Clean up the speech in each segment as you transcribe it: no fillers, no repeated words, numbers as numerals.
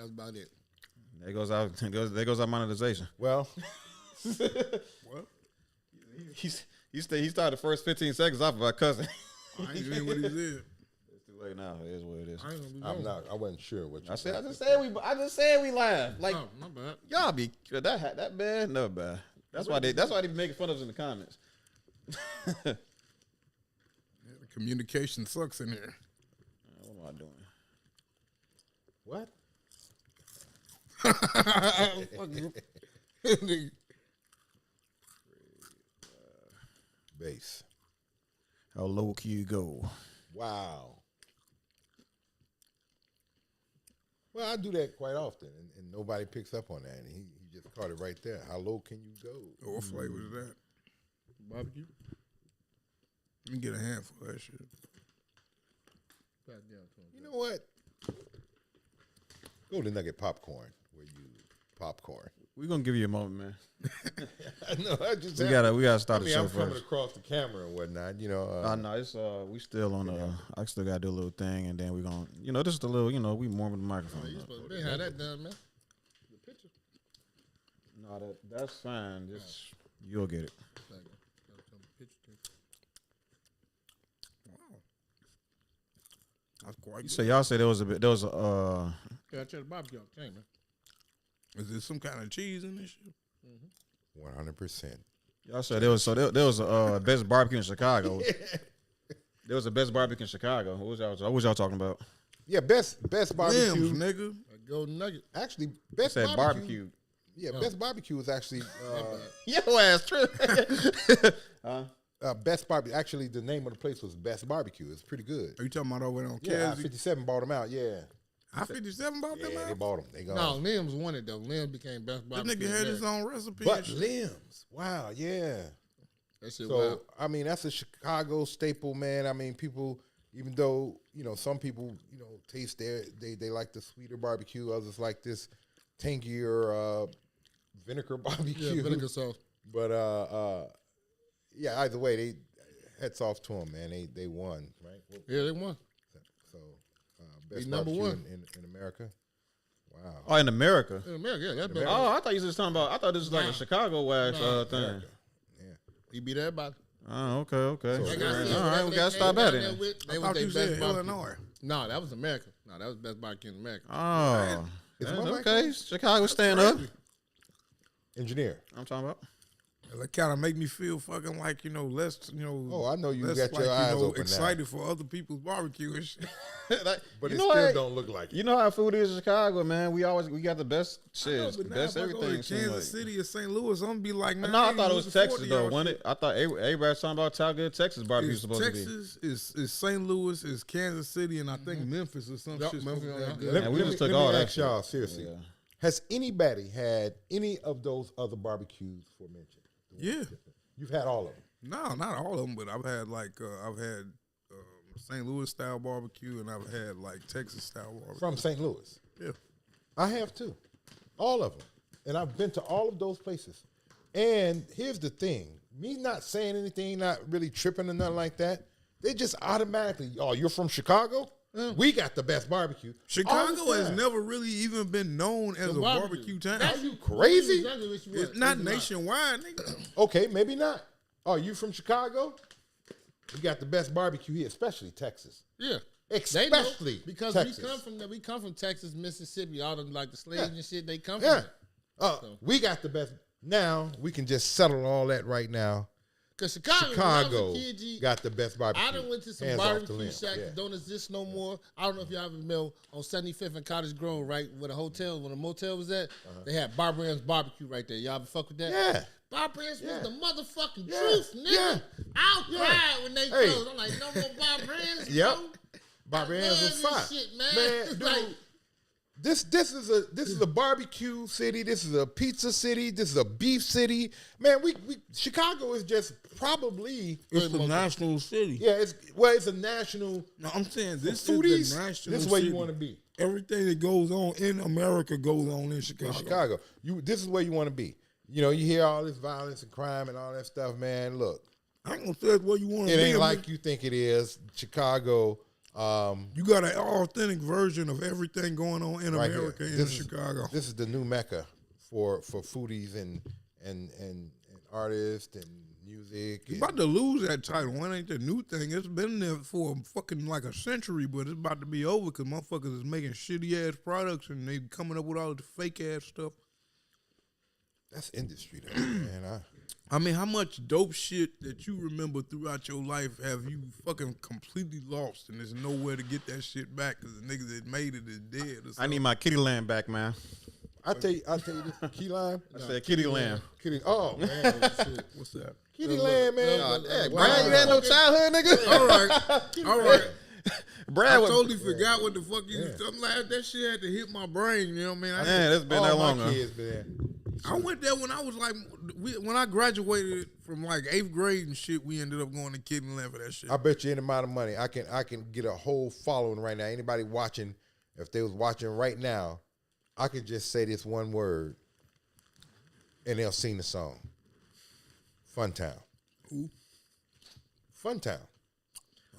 That's about it. There goes our monetization. Well, What? He started the first 15 seconds off of our cousin. I ain't doing what he said. It's too late now. It is what it is. I ain't gonna be I'm wrong. not. I wasn't sure what you. I just said we laugh. Like Oh, my bad. y'all be that bad, never bad. That's why they be making fun of us in the comments. Yeah, the communication sucks in here. What am I doing? What? Base. How low can you go? Wow. Well, I do that quite often, and nobody picks up on that. And he just caught it right there. How low can you go? What flavor is that? Barbecue? Let me get a handful of that shit. You know what? Golden Nugget popcorn. Where you popcorn? We're gonna give you a moment, man. I know. I just We gotta start the show I'm coming first. across the camera and whatnot. You know. No, it's we still on I still gotta do a little thing, and then we're gonna this is the little we warming the microphone. You up. supposed to have that done, man. The picture. No, that's fine. Just you'll get it. Wow. That's quite You good. say y'all say there was a Yeah, I tried the barbecue. Okay, man. Is there some kind of cheese in this shit? 100%. y'all said there was a best barbecue in Chicago. There was a best barbecue in Chicago. What was y'all talking about? Yeah, best barbecue. Limbs, nigga. A golden nugget. Actually, I best said barbecue. Yeah, best barbecue is actually Your ass true. best barbecue. Actually, the name of the place was Best Barbecue. It's pretty good. Are you talking about over there on Yeah, Casey? I-57 bought them out. Yeah, I-57 bought them yeah, they out? bought them. They gone. No, Limbs won it, though. Limbs became best Oh, barbecue. Oh, in That nigga had his America. own recipe. But and shit. Limbs, wow, yeah. That shit So wild. I mean, that's a Chicago staple, man. I mean, people, even though some people, taste they like the sweeter barbecue. Others like this tangier vinegar barbecue. Yeah, vinegar sauce. But yeah, either way, they hats off to them, man. They won, right? Yeah, they won. So best They number barbecue one. in America. Wow. Oh, in America. In America, yeah, that's better. Oh, I thought you was just talking about. I thought this was like a Chicago wax thing. America. He beat everybody. Oh, okay. So- Like I All said, right, whatever we they gotta came stop down at there it. with, They I was thought their you best said barbecue. Illinois. No, that was America. No, that was best barbecue in America. Oh, Is that's one like okay. that? Chicago stand up. Engineer. I'm talking about. That kind of make me feel fucking like, less, Oh, I know you less got like, your eyes open excited for other people's barbecue and shit. now. But You it know still what? don't look like it. You know how food is in Chicago, man. We got the best I know, shit, but now best if I go to everything. seem Kansas like. City or St. Louis, I'm gonna be like, man. No, I ain't thought it was looking forward Texas to though, y'all wasn't shit. it? I thought everybody's talking about how good Texas barbecue is It's supposed to be. Texas, it's St. Louis, it's Kansas City, and I think Memphis or some Yep, shit. Memphis, supposed to be yeah. good. Man, we just took all that ask y'all shit. seriously. Yeah. Has anybody had any of those other barbecues aforementioned? Yeah. You've had all of them. No, not all of them, but I've had St. Louis style barbecue, and I've had like Texas style barbecue. From St. Louis. Yeah. I have too. All of them. And I've been to all of those places. And here's the thing. Me not saying anything, not really tripping or nothing like that, they just automatically, oh, you're from Chicago? We got the best barbecue. All Chicago the has time. never really even been known as a barbecue town. Are you crazy? Exactly what you It's want. not nationwide, nigga. Okay, maybe not. Oh, you from Chicago? We got the best barbecue here, especially Texas. Yeah. Especially They know, because Texas. we come from Texas, Mississippi, all them like the slaves and shit. They come Yeah. from there. We got the best. Now we can just settle all that right now. Because Chicago Chicago when I was a kid, G, got the best barbecue. I done went to some Hands off the barbecue limb. shacks Yeah. that don't exist no more. I don't know if y'all ever know on 75th and Cottage Grove, right, where the motel was at. They had Bob Rand's barbecue right there. Y'all ever fuck with that? Yeah. Bob Rand's Yeah. was the motherfucking Yeah. truth, nigga. Yeah. I'll Yeah. cry when they Hey. close. I'm like, no more Bob Rand's, Yep. bro. Bob I Rand's love was this fire. shit, man. Man, It's dude, like- this is a barbecue city. This is a pizza city. This is a beef city. Man, we Chicago is just probably It's the national city. it's a national. No, I'm saying this foodies, is the national this is where city. you want to be. Everything that goes on in America goes on in In Chicago. Chicago, this is where you want to be. You hear all this violence and crime and all that stuff, man. Look, I ain't gonna say it's where you want to it be. ain't like you think it is. Chicago, You got an authentic version of everything going on in Right America here. in Chicago. This is the new mecca for foodies and artists and music. You're about to lose that title. One ain't the new thing. It's been there for fucking like a century, but it's about to be over because motherfuckers is making shitty ass products and they coming up with all the fake ass stuff. That's industry, though, man. I mean, how much dope shit that you remember throughout your life have you fucking completely lost and there's nowhere to get that shit back because the niggas that made it is dead? I need my kitty land back, man. I tell you this, Key Lime. I said kitty land. Kitty. Oh man, What's that? Kitty Land, man. Brad, you had no childhood, nigga. All right. Brad, I was, totally forgot what the fuck you. I'm like, that shit had to hit my brain. You know what I mean? man, it's been that All long. my Huh? kids been there. I went there when I was like, when I graduated from like 8th grade and shit. We ended up going to Kid and Land for that shit. I bet you any amount of money I can get a whole following right now. Anybody watching, if they was watching right now, I could just say this one word, and they'll sing the song. Funtown. Who? Funtown.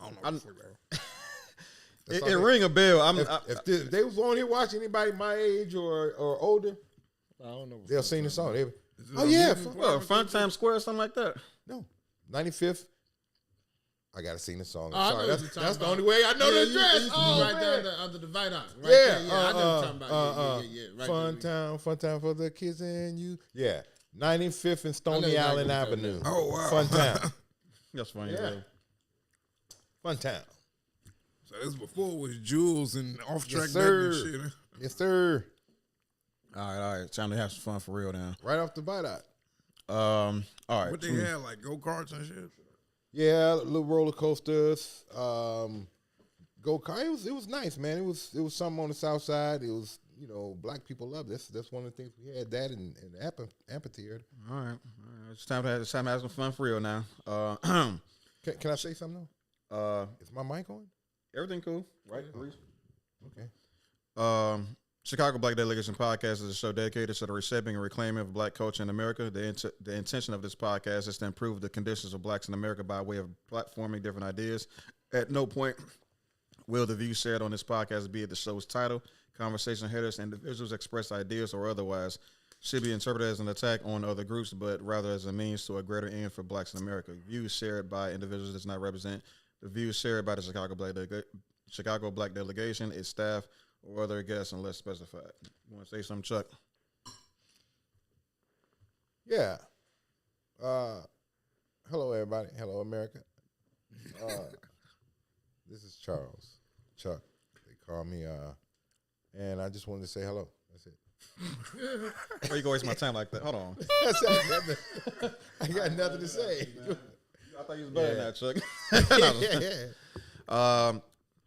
I don't know. It ring a bell. If they was on here watching anybody my age or older, I don't know. they'll sing the song. Is Oh it yeah, amusement Well, Fun Time Square or something like that. no, 95th. I gotta sing the song. Oh, I I'm know sorry, what you're talking that's the about. only way I know the It address. used to be Oh, right man. there under the Viaduct. Right Yeah, there. Yeah, I know what you're talking about. Yeah. Right fun town for the kids and you. Yeah, 95th and I Stony know Island exactly what Avenue. you're Oh, wow. Fun town, That's funny. Yeah. Yeah. fun town. So this before it was Jules and off track Yes, back sir. and shit. Huh? Yes, sir. All right. Time to have some fun for real now. Right off the viaduct. All right. What they had, like go-karts and shit? Yeah, little roller coasters. Go kart. It was nice, man. It was something on the south side. It was, black people love this. That's one of the things we had that in the amphitheater. All right. It's time to have some fun for real now. Can I say something though? Is my mic on? Everything cool, right? Okay. Chicago Black Delegation Podcast is a show dedicated to the reshaping and reclaiming of black culture in America. The intention of this podcast is to improve the conditions of blacks in America by way of platforming different ideas. At no point will the views shared on this podcast, be it the show's title, conversation headers, individuals express ideas or otherwise, should be interpreted as an attack on other groups, but rather as a means to a greater end for blacks in America. Views shared by individuals does not represent the views shared by the Chicago Black Delegation, its staff, or other guests unless specified. You want to say something, Chuck? Yeah. Hello, everybody. Hello, America. This is Charles. Chuck. They call me. And I just wanted to say hello. That's it. Why you gonna waste my time like that? Hold on. I got nothing to say. I thought you was better than that, Chuck.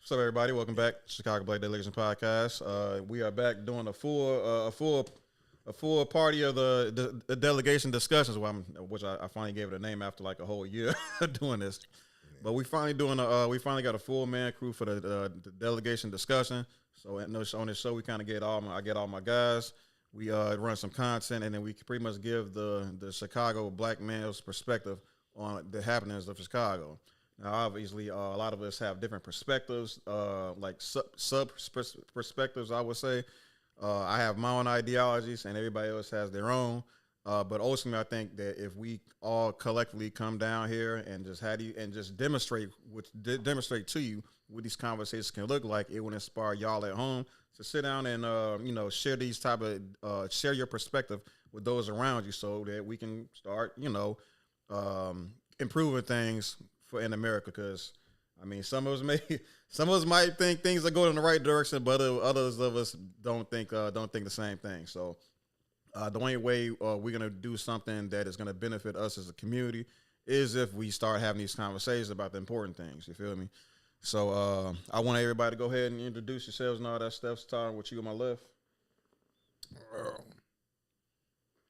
What's up, everybody? Welcome back to Chicago Black Delegation Podcast. We are back doing a full party of the delegation discussions, which I finally gave it a name after like a whole year doing this. But we finally got a full man crew for the delegation discussion. So on this show, we kind of get all my guys. We run some content, and then we pretty much give the Chicago black male's perspective on the happenings of Chicago. Now, obviously, a lot of us have different perspectives, like sub perspectives, I would say. I have my own ideologies, and everybody else has their own. But ultimately, I think that if we all collectively come down here and just demonstrate to you what these conversations can look like, it would inspire y'all at home to sit down and share these type of share your perspective with those around you, so that we can start improving things in America. Because I mean, some of us might think things are going in the right direction, but others of us don't think the same thing. So the only way we're gonna do something that is gonna benefit us as a community is if we start having these conversations about the important things. You feel me? So I want everybody to go ahead and introduce yourselves and all that stuff. Starting with you on my left.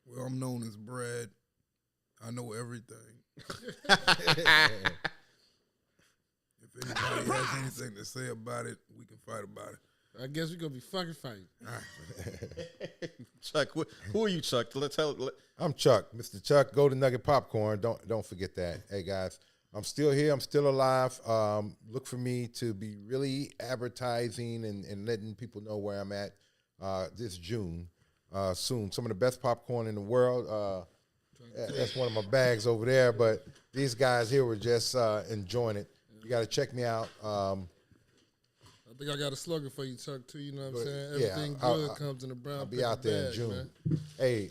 Well, I'm known as Brad. I know everything. If anybody has anything to say about it, we can fight about it. I guess we're going to be fucking fighting. Chuck, who are you, Chuck? I'm Chuck, Mr. Chuck. Golden Nugget Popcorn. Don't forget that. Hey guys, I'm still here. I'm still alive. Look for me to be really advertising and letting people know where I'm at this June. Soon. Some of the best popcorn in the world. That's one of my bags over there, but these guys here were just enjoying it. You got to check me out. I think I got a slogan for you, Chuck, too. You know what I'm saying? Yeah, Everything good comes in a brown I'll be paper out there bag, in June. man. Hey,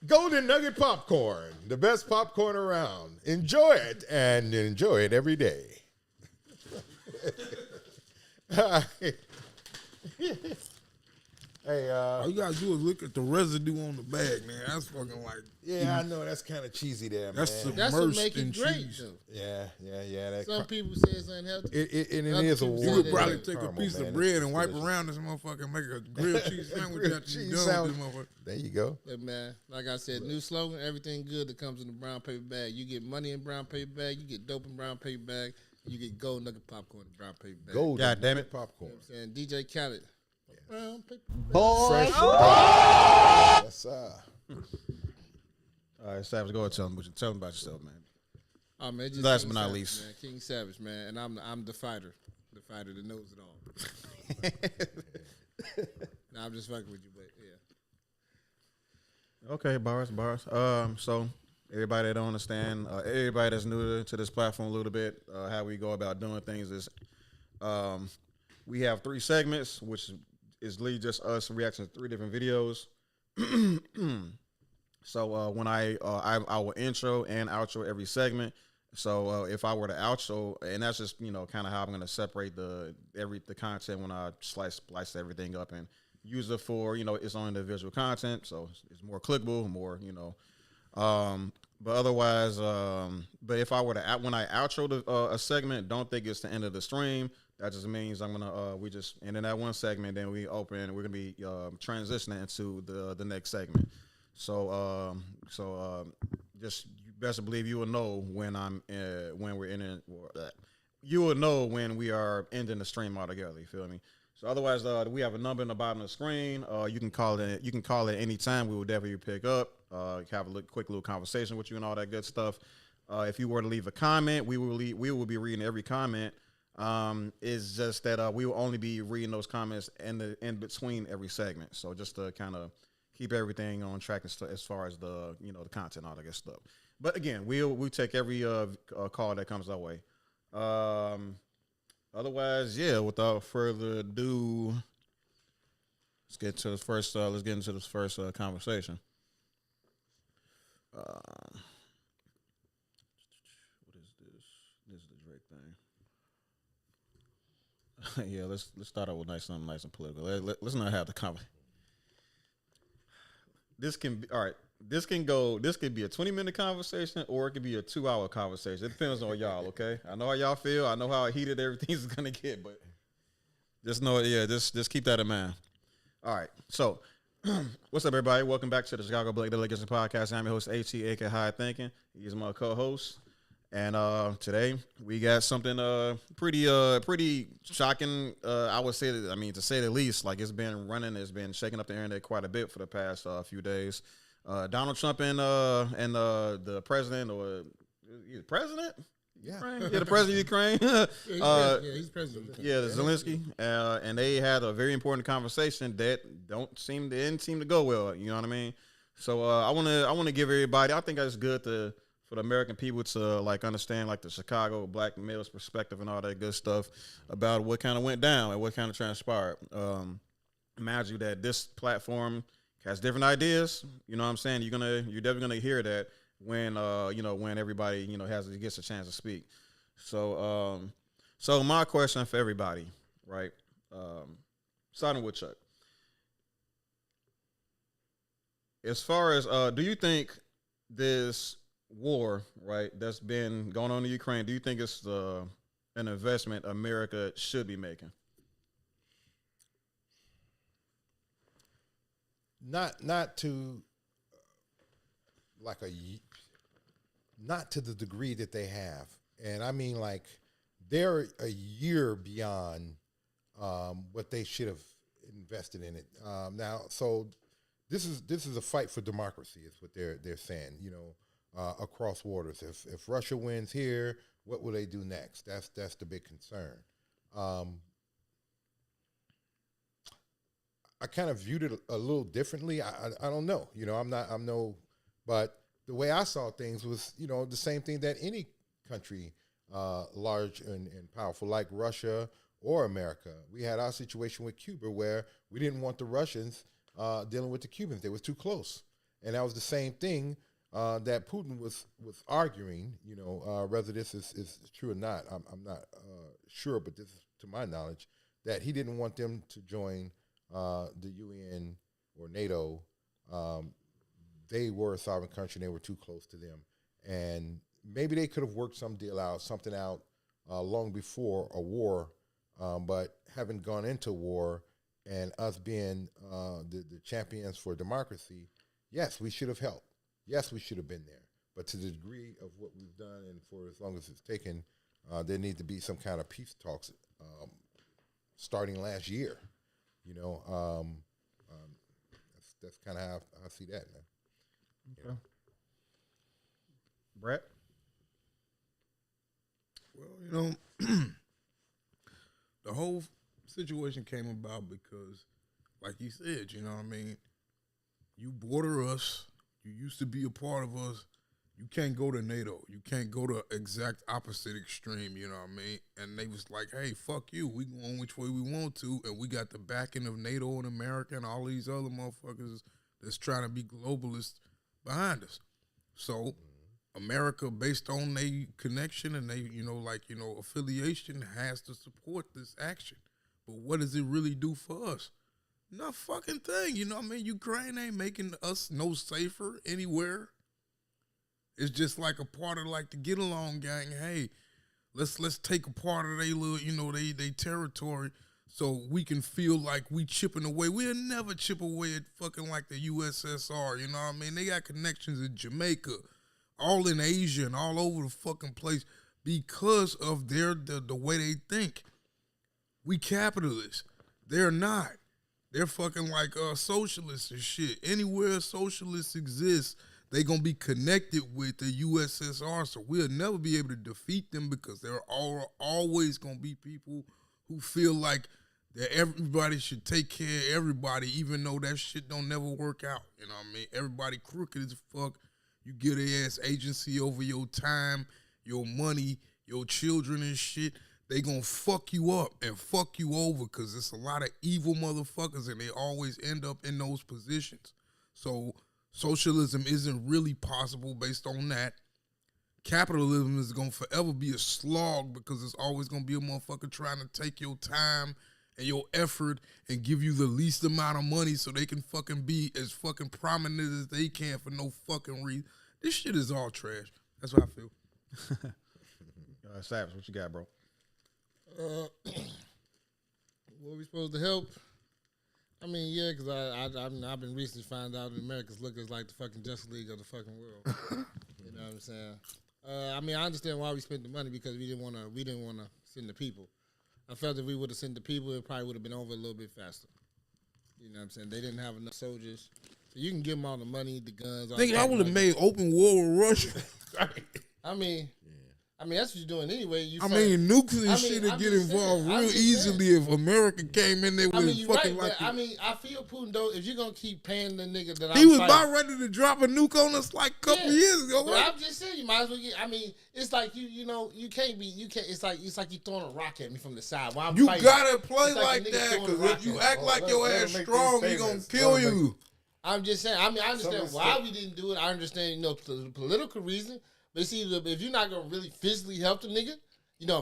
Golden Nugget popcorn, the best popcorn around. Enjoy it, and enjoy it every day. Hey, All you gotta do is look at the residue on the bag, man. That's fucking like yeah, I know that's kind of cheesy there, that's man. That's what submersed make in it great, cheese. though. Yeah. That Some people say it's unhealthy. it Other is a people war. say You could Yeah, probably yeah. take a Caramel, piece man. of bread It's and wipe delicious. around this motherfucker and make a grilled cheese sandwich Grilled after you cheese done sandwich. with this motherfucker. There you go. But man, like I said, new slogan: everything good that comes in the brown paper bag. You get money in brown paper bag. You get dope in brown paper bag. And you get gold nugget popcorn in brown paper bag. Golden God damn Nugget it. popcorn. You know what I'm saying? DJ Khaled. Brown paper bag. Fresh. Yes, sir. All right, Savage, go ahead, tell them about yourself, man. Oh man, just Last King but not Savage, least. man. King Savage, man, and I'm the fighter that knows it all. Nah, I'm just fucking with you, but yeah. Okay, bars. So everybody that don't understand, everybody that's new to this platform a little bit, how we go about doing things is, we have 3 segments, which is literally just us reacting to 3 different videos. So when I will intro and outro every segment. So if I were to outro, and that's just kind of how I'm going to separate the content when I slice everything up and use it for its own individual content. So it's more clickable, more But otherwise, but if I were to when I outro a segment, don't think it's the end of the stream. That just means I'm gonna we just and in that one segment, then we're gonna be transitioning into the next segment. So just you best believe you will know when we're in it, or that you will know when we are ending the stream altogether. You feel me? So otherwise, we have a number in the bottom of the screen. You can call it. You can call it any time. We will definitely pick up. Have a quick little conversation with you and all that good stuff. If you were to leave a comment, we will be reading every comment. It's just that we will only be reading those comments in between every segment. So just to kind of keep everything on track as far as the the content, all that good stuff. But again, we take every call that comes our way. Otherwise, yeah. Without further ado, let's get into this first. Conversation. What is this? This is the Drake thing. Yeah, let's start out with something nice and political. Let's not have the conversation. This can be all right. This could be a 20-minute conversation, or it could be a 2-hour conversation. It depends on y'all, okay? I know how y'all feel. I know how heated everything's gonna get, but just know, just keep that in mind. All right. So, what's up, everybody? Welcome back to the Chicago Black Delegation podcast. I'm your host, HT, aka High Thinking. He's my co-host. And today we got something pretty shocking. I would say that, to say the least. Like, it's been shaking up the internet quite a bit for the past few days. Donald Trump and the president, or the president? Yeah. The president of Ukraine. He's president. Yeah, Zelensky. And they had a very important conversation that didn't seem to go well. You know what I mean? So I want to give everybody. I think that's good for the American people to understand the Chicago black male's perspective and all that good stuff about what kind of went down and what kind of transpired. Imagine you that this platform has different ideas. You know what I'm saying? You're definitely gonna hear that when when everybody gets a chance to speak. So my question for everybody, right? Starting with Chuck. As far as do you think this war, right, that's been going on in Ukraine, do you think it's an investment America should be making? Not to not to the degree that they have, and I mean they're a year beyond what they should have invested in it. Now, so this is a fight for democracy, is what they're saying. across waters. If Russia wins here, what will they do next? That's the big concern. I kind of viewed it a little differently. I don't know. But the way I saw things was, the same thing that any country large and powerful like Russia or America. We had our situation with Cuba where we didn't want the Russians dealing with the Cubans. They was too close. And that was the same thing that Putin was arguing, whether this is true or not. I'm not sure, but this is to my knowledge, that he didn't want them to join the UN or NATO. They were a sovereign country and they were too close to them. And maybe they could have worked something out long before a war, but having gone into war and us being the champions for democracy, yes, we should have helped. Yes, we should have been there. But to the degree of what we've done and for as long as it's taken, there needs to be some kind of peace talks starting last year. That's kind of how I see that, man. Okay. Brett? Well, the whole situation came about because, like you said, you border us. You used to be a part of us. You can't go to NATO. You can't go to exact opposite extreme, And they was like, hey, fuck you. We going which way we want to, and we got the backing of NATO and America and all these other motherfuckers that's trying to be globalists behind us. So America, based on their connection and they, affiliation, has to support this action. But what does it really do for us? No fucking thing. Ukraine ain't making us no safer anywhere. It's just like a part of the get along gang. Hey, let's take a part of their little, they territory so we can feel like we chipping away. We'll never chip away at fucking like the USSR, They got connections in Jamaica, all in Asia and all over the fucking place because of the way they think. We capitalists. They're not. They're fucking like socialists and shit. Anywhere socialists exist, they going to be connected with the USSR, so we'll never be able to defeat them because there are always going to be people who feel like that everybody should take care of everybody, even though that shit don't never work out. Everybody crooked as fuck. You give their ass agency over your time, your money, your children and shit. They gonna fuck you up and fuck you over because it's a lot of evil motherfuckers and they always end up in those positions. So socialism isn't really possible based on that. Capitalism is gonna forever be a slog because it's always gonna be a motherfucker trying to take your time and your effort and give you the least amount of money so they can fucking be as fucking prominent as they can for no fucking reason. This shit is all trash. That's what I feel. Savage, what you got, bro? What we supposed to help? Yeah, because I've been recently found out that America's looking like the fucking Justice League of the fucking world. You know what I'm saying? I understand why we spent the money because we didn't want to send the people. I felt if we would have sent the people, it probably would have been over a little bit faster. You know what I'm saying? They didn't have enough soldiers, so you can give them all the money, the guns. I think I would have made open war with Russia. That's what you're doing anyway. Nuclear shit would get involved real easily if America came in there with fucking right, I feel Putin though. If you're gonna keep paying the nigga that he was about ready to drop a nuke on us like a couple years ago. But I'm just saying, you might as well get. It's like you can't. It's like you throwing a rock at me from the side. While I'm you fighting. Gotta play like that because if you act like your ass strong, he gonna kill you. I'm just saying. I understand why we didn't do it. I understand, the political reason. But see, if you're not gonna really physically help the nigga,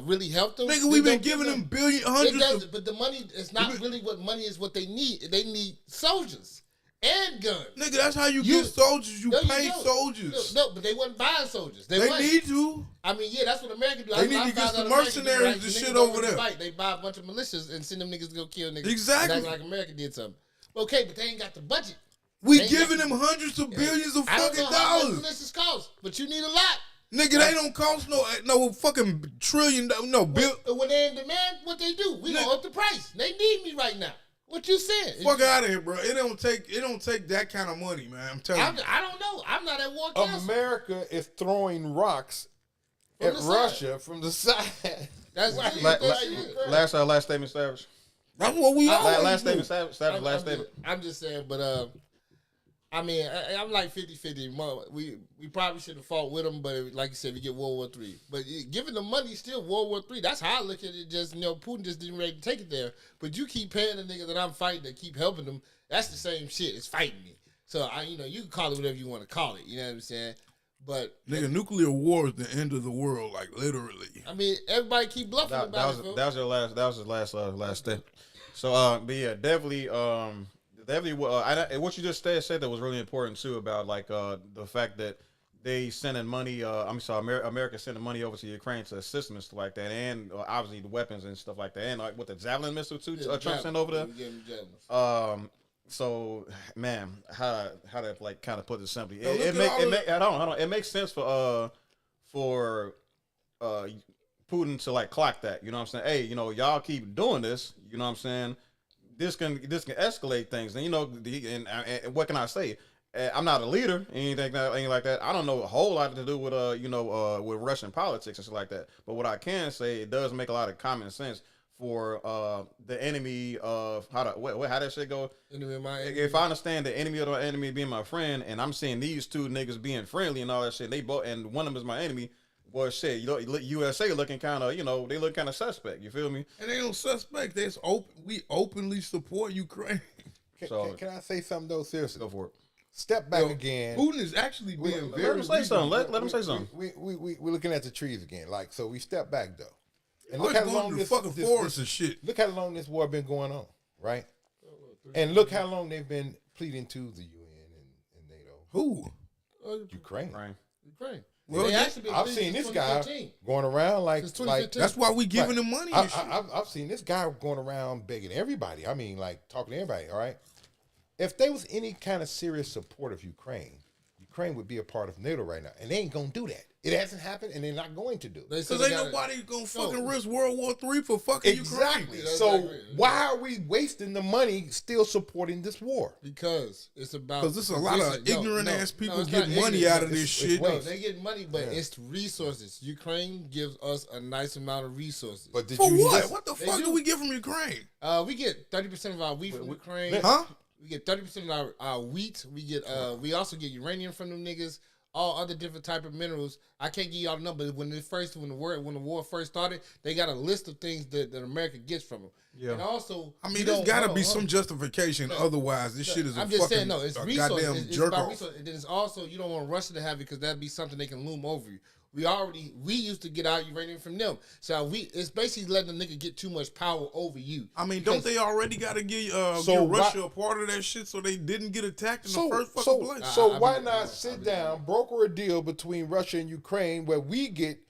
really help them. Nigga, we've been giving them hundreds. But the money is not really what money is. What they need. They need soldiers and guns. Nigga, that's how you get soldiers. You pay soldiers. No, but they wasn't buying soldiers. They need to. That's what America do. They need to get some mercenaries to shit over there. They buy a bunch of militias and send them niggas to go kill niggas. Exactly. Like America did something. Okay, but they ain't got the budget. We giving them hundreds of billions of fucking dollars. How much militias cost, but you need a lot. Nigga, they don't cost no fucking $1 trillion. No bill. When they in demand, what they do? We gonna up the price. They need me right now. What you saying? Fuck out of here, bro. It don't take that kind of money, man. I'm telling you. I don't know. I'm not at war council. America is throwing rocks From at the side. Russia from the side. That's Last statement, Savage. That's what we always Last do. statement, Savage. Last statement. I'm just saying, but I mean, I'm like 50-50. We probably should have fought with them, but like you said, we get World War III. But giving the money, still World War III. That's how I look at it. Just Putin just didn't ready to take it there. But you keep paying the nigga that I'm fighting to keep helping them. That's the same shit. It's fighting me. So you can call it whatever you want to call it. You know what I'm saying? But nigga, nuclear war is the end of the world, like literally. I mean, everybody keep bluffing about it. That was his last step. So, but yeah, definitely. What you just said that was really important too about like the fact that they sending money. America sending money over to Ukraine to assist them and stuff like that, and obviously the weapons and stuff like that, and like with the Javelin missile too, Trump sent over there. So man, how to like kind of put this simply, it makes sense for Putin to like clock that. You know what I'm saying? Hey, y'all keep doing this. You know what I'm saying? This can escalate things. And and what can I say? I'm not a leader, anything like that. I don't know a whole lot to do with with Russian politics and stuff like that. But what I can say, it does make a lot of common sense for the enemy of how that shit go. If I understand the enemy of the enemy being my friend, and I'm seeing these two niggas being friendly and all that shit, and one of them is my enemy. Well, shit, USA looking kind of, they look kind of suspect. You feel me? And they don't suspect. We openly support Ukraine. Can I say something though? Seriously, go for it. Step back again. Putin is actually being very. Let him say something. Let him say something. We're looking at the trees again. Like, so we step back though, and look how long this fucking forest and shit. Look how long this war been going on, right? And look how long they've been pleading to the UN and NATO. Who? Ukraine. Well, I've seen this guy going around like that's why we giving him money. I've seen this guy going around begging everybody. I mean, like talking to everybody. All right, if there was any kind of serious support of Ukraine would be a part of NATO right now, and they ain't gonna do that. It hasn't happened, and they're not going to do it. Because ain't nobody gonna fucking risk World War III for fucking exactly. Ukraine. So why are we wasting the money still supporting this war? Because it's about there's a lot of ignorant ass people getting money out of this shit. No, they get money, but it's resources. Ukraine gives us a nice amount of resources. But for what? What the fuck do we get from Ukraine? We get 30% of our wheat from Ukraine. Huh? We get 30% of our wheat. We get we also get uranium from them niggas. All other different type of minerals. I can't give y'all the number. When the war first started, they got a list of things that America gets from them. Yeah. And also, I mean, there's got to be some justification. Otherwise, this shit is saying, no, it's goddamn jerk off. And then it's also, you don't want Russia to have it because that'd be something they can loom over you. We used to get our uranium from them. So it's basically letting the nigga get too much power over you. I mean, don't they already got to give Russia a part of that shit so they didn't get attacked in the first fucking place? So why not sit down, broker a deal between Russia and Ukraine where we get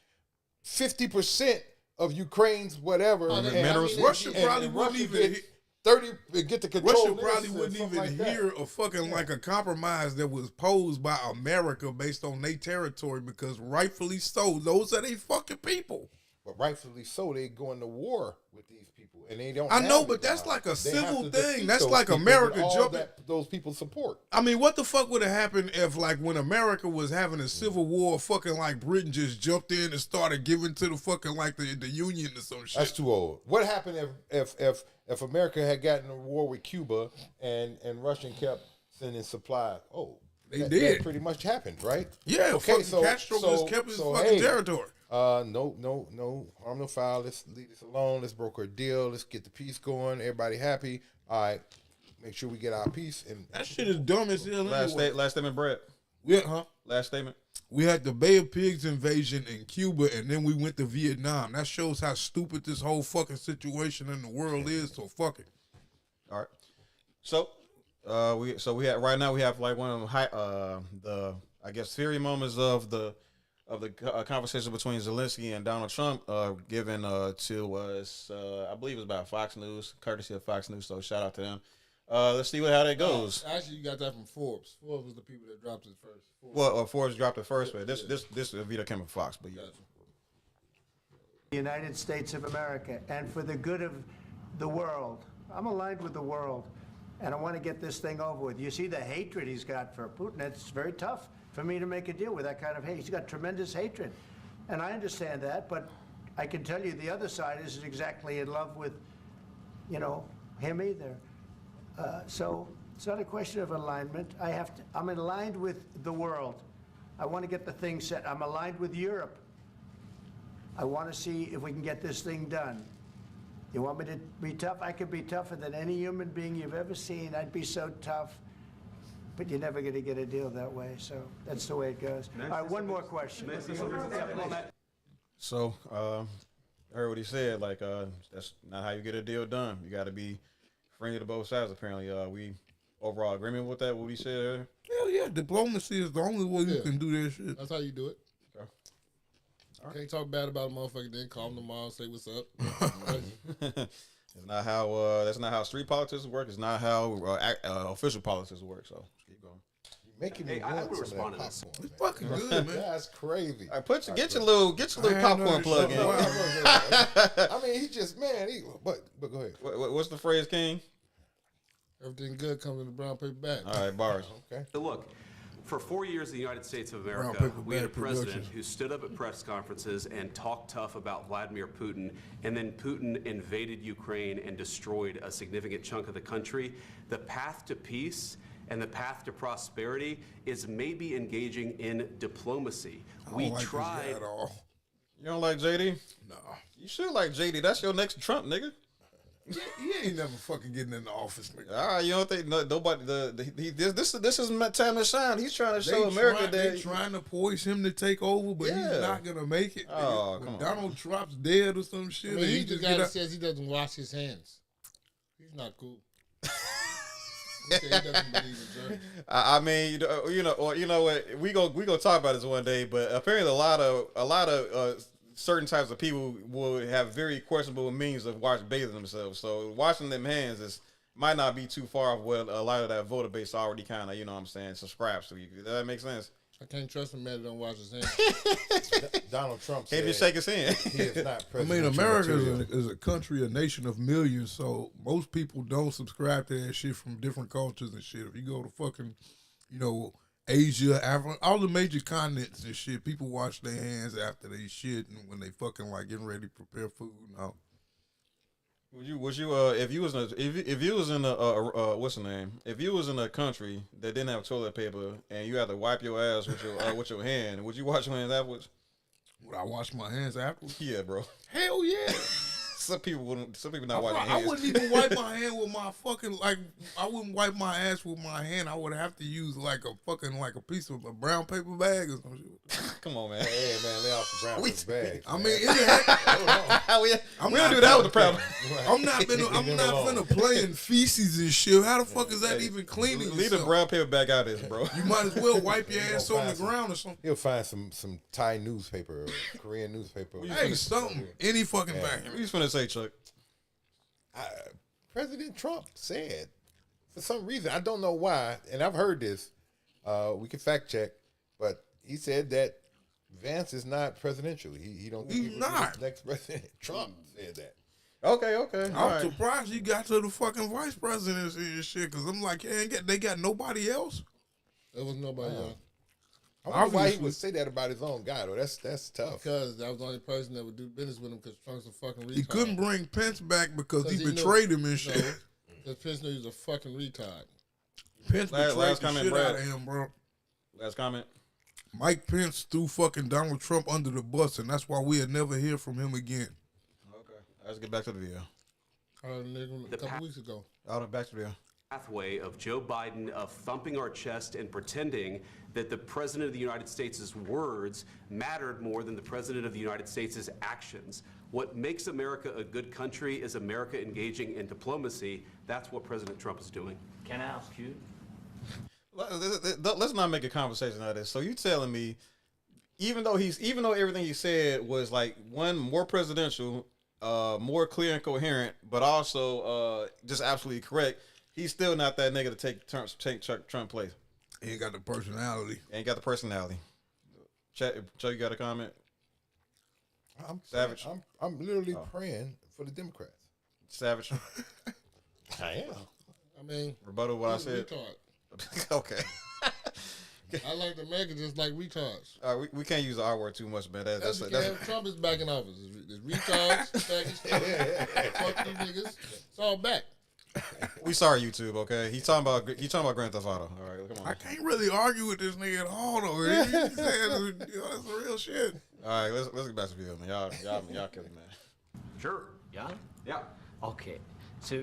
50% of Ukraine's whatever. Minerals. Russia probably wouldn't even 30 get to control. Russia probably wouldn't even hear a fucking like a compromise that was posed by America based on their territory because rightfully so, those are they fucking people. But rightfully so, they going to war with these people, and they don't. I know, but that's like a civil thing. That's like America jumping. Those people support. I mean, what the fuck would have happened if, like, when America was having a civil war, fucking like Britain just jumped in and started giving to the fucking like the Union or some shit? That's too old. What happened if America had gotten a war with Cuba and Russia kept sending supplies? Oh, they did. That pretty much happened, right? Yeah. Okay. So Castro just kept his fucking territory. No harm, no foul. Let's leave this alone. Let's broker a deal. Let's get the peace going. Everybody happy. All right. Make sure we get our peace. And that shit is dumb as hell. Last statement, Brett. Yeah, Last statement. We had the Bay of Pigs invasion in Cuba, and then we went to Vietnam. That shows how stupid this whole fucking situation in the world is. So fuck it. All right. So we have right now we have like one of the I guess theory moments of the conversation between Zelensky and Donald Trump given to us. I believe it's about Fox News, courtesy of Fox News. So shout out to them. Let's see how that goes. Actually, you got that from Forbes. Forbes was the people that dropped it first. Forbes dropped it first, but this video came from Fox. But yeah. The United States of America, and for the good of the world, I'm aligned with the world, and I want to get this thing over with. You see the hatred he's got for Putin. It's very tough for me to make a deal with that kind of hate. He's got tremendous hatred, and I understand that, but I can tell you the other side isn't exactly in love with, him either. So it's not a question of alignment. I'm aligned with the world. I want to get the thing set. I'm aligned with Europe. I want to see if we can get this thing done. You want me to be tough? I could be tougher than any human being you've ever seen. I'd be so tough. But you're never going to get a deal that way. So that's the way it goes. All right, one more question. So, I heard what he said. Like, that's not how you get a deal done. You got to be friendly to both sides, apparently. We overall agreement with that, what he said earlier? Hell yeah. Diplomacy is the only way you can do that shit. That's how you do it. Okay. Can't talk bad about a motherfucker, then call him tomorrow and say what's up. That's not how street politics work. It's not how official politics work. So keep going. Making me want some of that popcorn. It's fucking good, man. That's crazy. All right, get your little popcorn plug in. I mean, he just but go ahead. What's the phrase, King? Everything good comes in the brown paper bag. All right, bars. Okay. So look, for 4 years in the United States of America, we had a president who stood up at press conferences and talked tough about Vladimir Putin, and then Putin invaded Ukraine and destroyed a significant chunk of the country. The path to peace and the path to prosperity is maybe engaging in diplomacy. We tried at all. You don't like JD? No. You should like JD. That's your next Trump, nigga. He ain't never fucking getting in the office, nigga. All right, you don't think nobody? This is my time to shine. He's trying to show America that they're trying to poise him to take over, but he's not gonna make it. Oh, come on. Donald Trump's dead or some shit. I mean, he's the guy that says he doesn't wash his hands. He's not cool. He said he doesn't believe in dirt. I mean, you know what? We go talk about this one day, but apparently a lot of certain types of people will have very questionable means of bathing themselves. So washing them hands might not be too far off what a lot of that voter base already kind of, subscribes to. Does that make sense? I can't trust a man that don't wash his hands. Donald Trump said can't just shake his hand. He is not I mean, America is a country, a nation of millions, so most people don't subscribe to that shit from different cultures and shit. If you go to fucking, Asia, Africa, all the major continents and shit, people wash their hands after they shit and when they fucking getting ready to prepare food and all. Would you if you was in a what's the name? If you was in a country that didn't have toilet paper and you had to wipe your ass with your hand, would you wash your hands afterwards? Would I wash my hands afterwards? Yeah, bro. Hell yeah. Some people wouldn't. Some people not wiping hands. I wouldn't even wipe my hand with my fucking I wouldn't wipe my ass with my hand. I would have to use a piece of a brown paper bag or something. Come on, man. Hey man, lay off the brown paper bag. I mean, we don't do that with the problem. I'm not finna play in feces and shit. How the fuck is that even cleaning? Leave the brown paper bag out of this, bro. You might as well wipe your ass on the ground or something. He'll find some Thai newspaper, or Korean newspaper. Hey, something. Any fucking bag. What you finna say, Chuck? President Trump said, for some reason, I don't know why, and I've heard this, we can fact check, but he said that Vance is not presidential. He don't think he's not next president. Trump said that. Okay. I'm surprised he got to the fucking vice presidency and shit, because I'm like, they got nobody else? There was nobody else. I wonder why he would say that about his own guy, though. That's tough. Because that was the only person that would do business with him, because Trump's a fucking retard. He couldn't bring Pence back because he betrayed him and shit. Because Pence knew he was a fucking retard. Pence betrayed the shit out of him, bro. Last comment. Mike Pence threw fucking Donald Trump under the bus, and that's why we'll never hear from him again. Okay. Let's get back to the video. I heard a nigga a couple weeks ago. Back to the video. Pathway of Joe Biden of thumping our chest and pretending that the President of the United States' words mattered more than the President of the United States' actions. What makes America a good country is America engaging in diplomacy. That's what President Trump is doing. Can I ask you? Let's not make a conversation out of this. So you telling me, even though everything he said was more presidential, more clear and coherent, but also just absolutely correct, he's still not that nigga to take Trump place. He ain't got the personality. Chuck, you got a comment? I'm Savage. I'm literally praying for the Democrats. Savage. I am. I mean, Rebuttal what I he's a said. retard. Okay. I like the Americans just like retards. We can't use the R word too much, man. That's Trump is back in office. There's retards, faggots, fuck you niggas. It's all back. We sorry, YouTube. Okay, he's talking about Grand Theft Auto. All right, come on. I can't really argue with this nigga at all, though. He's saying that's the real shit. All right, let's get back to the video, man. Y'all killing, man. Sure. Yeah? Yeah. Okay. So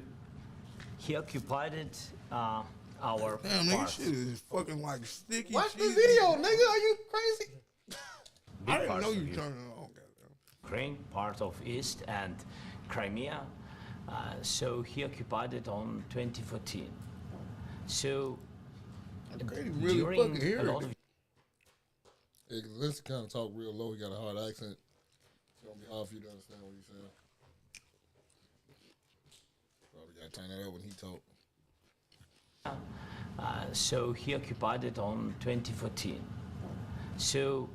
he occupied it, our Damn, nigga, part. shit is fucking like sticky. Watch the cheesy. video, nigga. Are you crazy? I didn't parts know of you it. turned it on. Goddamn. Ukraine, part of East and Crimea. So he occupied it on 2014. So Okay, really during fucking hear a lot it. of Yeah, Lindsay kind of talk real low. He got a hard accent. It's gonna be hard for you to understand what he's saying. Probably gotta turn that up when he talk. So he occupied it on 2014. So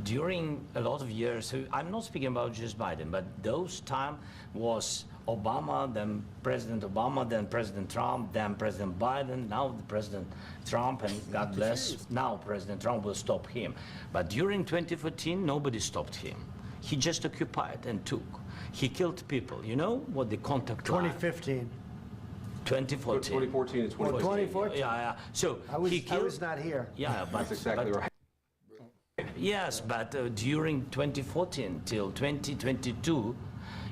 during a lot of years, so I'm not speaking about just Biden, but those time was Obama, then President Obama, then President Trump, then President Biden, now the President Trump, and God bless, now President Trump will stop him. But during 2014, nobody stopped him. He just occupied and took. He killed people. You know what the contact line? 2015. 2014. 2014 and 2014. 2014. Yeah. So I he killed. was not here. Yeah, but That's exactly but- right. Yes, but during 2014 till 2022,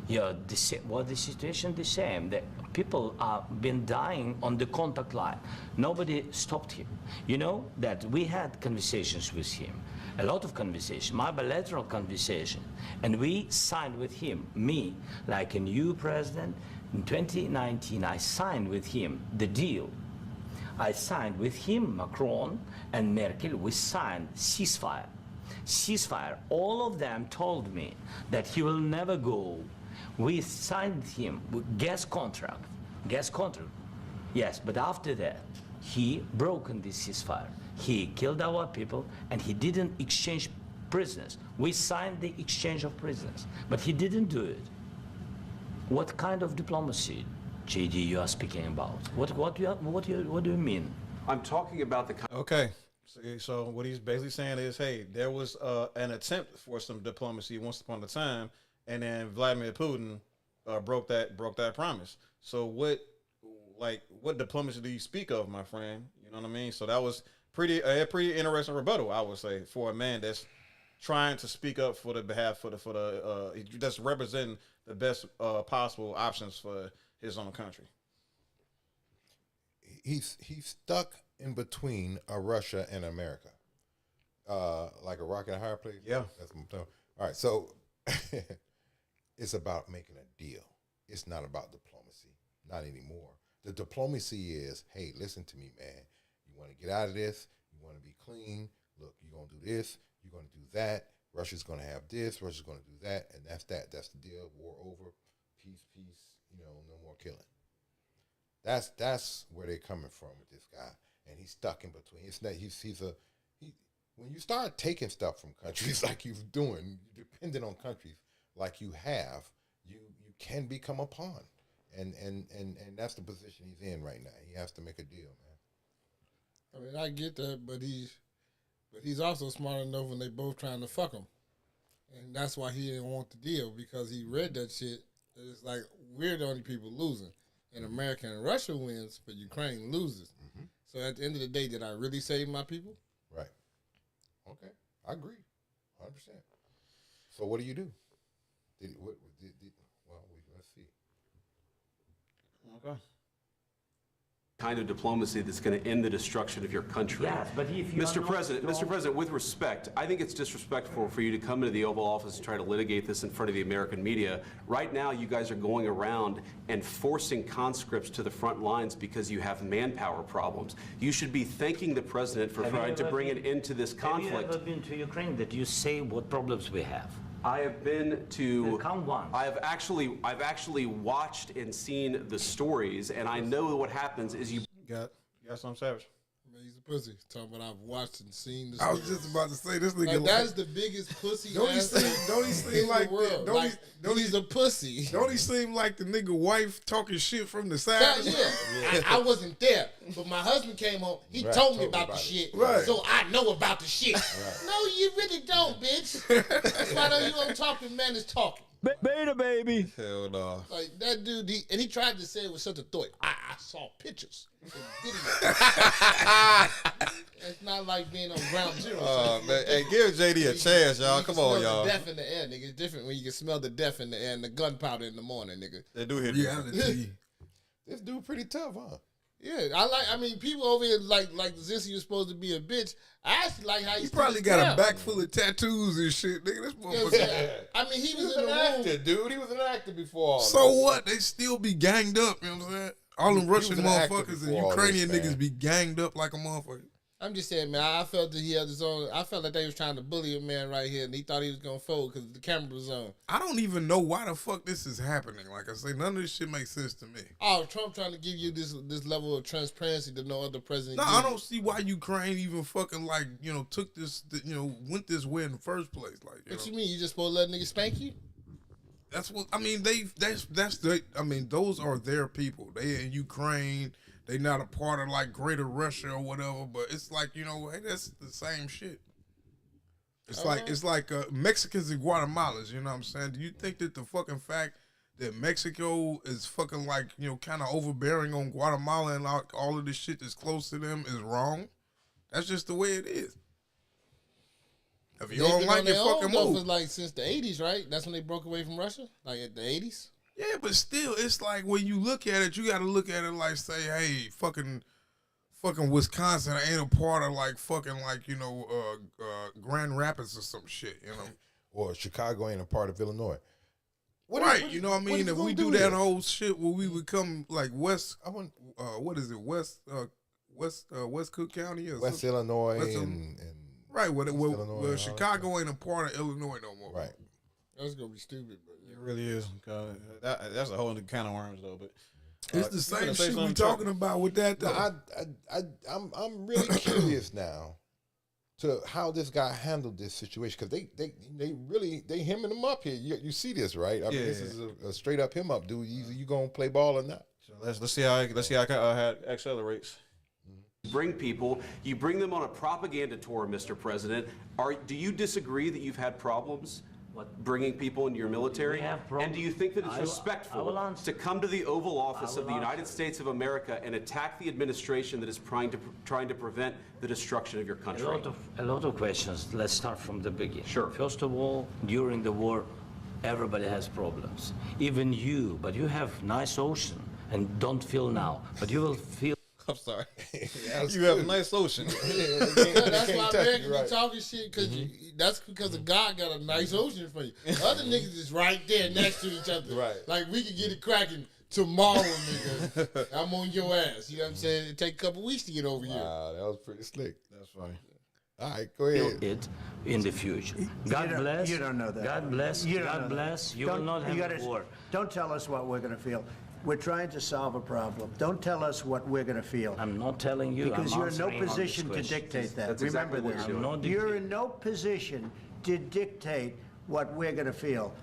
yeah, the situation the same. The people have been dying on the contact line. Nobody stopped him. You know that we had conversations with him, a lot of conversation, my bilateral conversation, and we signed with him, me, like a new president. In 2019, I signed with him the deal. I signed with him, Macron and Merkel, we signed ceasefire. Ceasefire. All of them told me that he will never go. We signed him with gas contract. Gas contract. Yes, but after that, he broken this ceasefire. He killed our people and he didn't exchange prisoners. We signed the exchange of prisoners, but he didn't do it. What kind of diplomacy, JD, you are speaking about? What do you mean? I'm talking about the Okay. So what he's basically saying is, hey, there was an attempt for some diplomacy once upon a time, and then Vladimir Putin broke that promise. So what diplomacy do you speak of, my friend? You know what I mean? So that was a pretty interesting rebuttal, I would say, for a man that's trying to speak up for the behalf for the that's representing the best possible options for his own country. He's stuck in between Russia and America, like a rock in a hard place. Yeah. That's what I'm talking. All right, so it's about making a deal. It's not about diplomacy, not anymore. The diplomacy is, hey, listen to me, man. You want to get out of this? You want to be clean? Look, you're gonna do this. You're gonna do that. Russia's gonna have this. Russia's gonna do that, and that's that. That's the deal. War over. Peace. You know, no more killing. That's where they're coming from with this guy, and he's stuck in between. It's not when you start taking stuff from countries like you're doing, depending on countries like you have, you can become a pawn, and that's the position he's in right now. He has to make a deal, man. I mean, I get that, but he's also smart enough when they both trying to fuck him, and that's why he didn't want the deal, because he read that shit. It's like we're the only people losing, and America and Russia wins, but Ukraine loses. Mm-hmm. So at the end of the day, did I really save my people? Right. Okay, I agree, 100%. So what do you do? Let's see. Okay. kind of diplomacy that's going to end the destruction of your country. Yes, but if you are Mr. not President, strong- with respect, I think it's disrespectful for you to come into the Oval Office and try to litigate this in front of the American media. Right now, you guys are going around and forcing conscripts to the front lines because you have manpower problems. You should be thanking the president for Have you trying to ever bring been- an end to this conflict. Have you ever been to Ukraine that you say what problems we have? I have been to. Come once. I've actually watched and seen the stories, and I know what happens is you. Got something, Savage? Man, he's a pussy. Talking about I've watched and seen this. I was just about to say this nigga. Like, that's the biggest pussy. Don't he seem like the world? He's a pussy. Don't he seem like the nigga wife talking shit from the side? Yeah. I wasn't there, but my husband came home. He told me about the shit, so I know about the shit. No, you really don't, bitch. That's why you don't talk when man is talking. Beta baby. Hell no. Like that dude, he tried to say it with such authority. I saw pictures. It's not like being on ground zero. Man, hey, give JD a chance, y'all. Come on, y'all. The death in the air, nigga. It's different when you can smell the death in the air and the gunpowder in the morning, nigga. They do hit reality. This dude pretty tough, huh? Yeah, I mean, people over here like Zissy was supposed to be a bitch. I actually like how he probably got a back full of tattoos and shit, nigga. This motherfucker. I mean, he was an in the actor, room. dude. He was an actor before. So what? They still be ganged up. You know what I'm saying? All them Russian motherfuckers and Ukrainian niggas be ganged up like a motherfucker. I'm just saying, man. I felt that he had his own. I felt like they was trying to bully a man right here, and he thought he was gonna fold because the camera was on. I don't even know why the fuck this is happening. Like I say, none of this shit makes sense to me. Oh, Trump trying to give you this level of transparency that no other president. No, I don't see why Ukraine even fucking took this, went this way in the first place. Like, what you mean? You just supposed to let niggas spank you? That's what I mean. Those are their people. They in Ukraine. They not a part of like Greater Russia or whatever. But it's like hey, that's the same shit. It's like Mexicans and Guatemalans. You know what I'm saying? Do you think that the fucking fact that Mexico is fucking kind of overbearing on Guatemala and all of this shit that's close to them is wrong? That's just the way it is. If you don't like it, fucking move. Like since the 80s, right? That's when they broke away from Russia? Like at the 80s? Yeah, but still, it's like when you look at it, you got to look at it like, say, hey, fucking Wisconsin ain't a part of Grand Rapids or some shit, you know? Or Chicago ain't a part of Illinois. You know what I mean? If we do that whole shit where we become like West Cook County or West something? Illinois and right, well, Chicago ain't a part of Illinois no more. Right. That's gonna be stupid, but it really is. That's a whole new can of worms, though. But it's the same shit we talking about with that, though. I'm really curious now to how this guy handled this situation, because they really hemming him up here. You see this, right? I mean, this is a straight up him up, dude. You gonna play ball or not? So let's see how it accelerates. Bring people, you bring them on a propaganda tour, Mr. President. Do you disagree that you've had problems bringing people into your military? And do you think that it's respectful to come to the Oval Office of the United States of America and attack the administration that is trying to prevent the destruction of your country? A lot of questions. Let's start from the beginning. Sure. First of all, during the war, everybody has problems. Even you, but you have nice ocean and don't feel now, but you will feel. I'm sorry. You have a nice ocean. That's why Americans be talking shit, because that's because the God got a nice ocean for you. Other niggas is right there next to each other. Right. Like, we can get it cracking tomorrow, nigga. I'm on your ass. You know what I'm saying? It take a couple weeks to get over here. Wow, that was pretty slick. That's funny. All right, go ahead. It in the future. God bless. You don't know that. God bless. God bless. You will not have a war. Don't tell us what we're going to feel. We're trying to solve a problem. Don't tell us what we're going to feel. I'm not telling you. Because I'm you're in no answering on position this to question. dictate that. That's Remember exactly what this. you're doing. You're in no position to dictate what we're going to feel.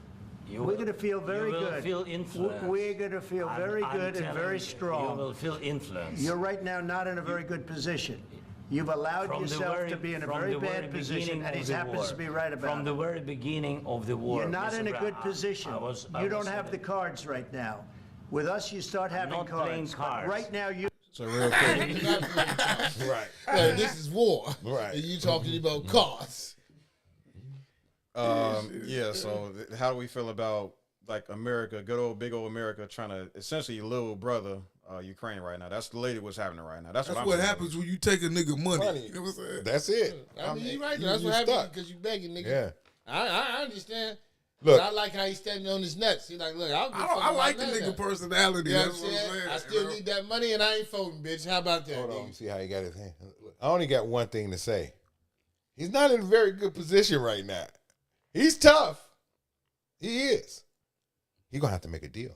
We're going to feel very good. You will feel influence. We're going to feel very good and very strong. You will feel influence. You're right now not in a very good position. You've allowed yourself to be in a very bad position, and he happens to be right about it. From the very beginning of the war. You're not in a good position. You don't have the cards right now. With us, you start having not cards. playing cards. Right now, you. So real quick. Right. Like, this is war. Right. And you talking about cards. Yeah. So how do we feel about like America, big old America, trying to essentially little brother Ukraine right now? That's literally what's happening right now. That's what happens when you take a nigga money. You know what I'm saying? That's it. I mean, you right. That's what happens because you begging, nigga. Yeah. I understand. Look, I like how he's standing on his nuts. He's like, look, I like the nigga personality. You know That's what I'm saying. I still need that money and I ain't folding, bitch. How about that? hold on, Nigga? see how he got his hand. I only got one thing to say. He's not in a very good position right now. He's tough. He is. He's gonna have to make a deal.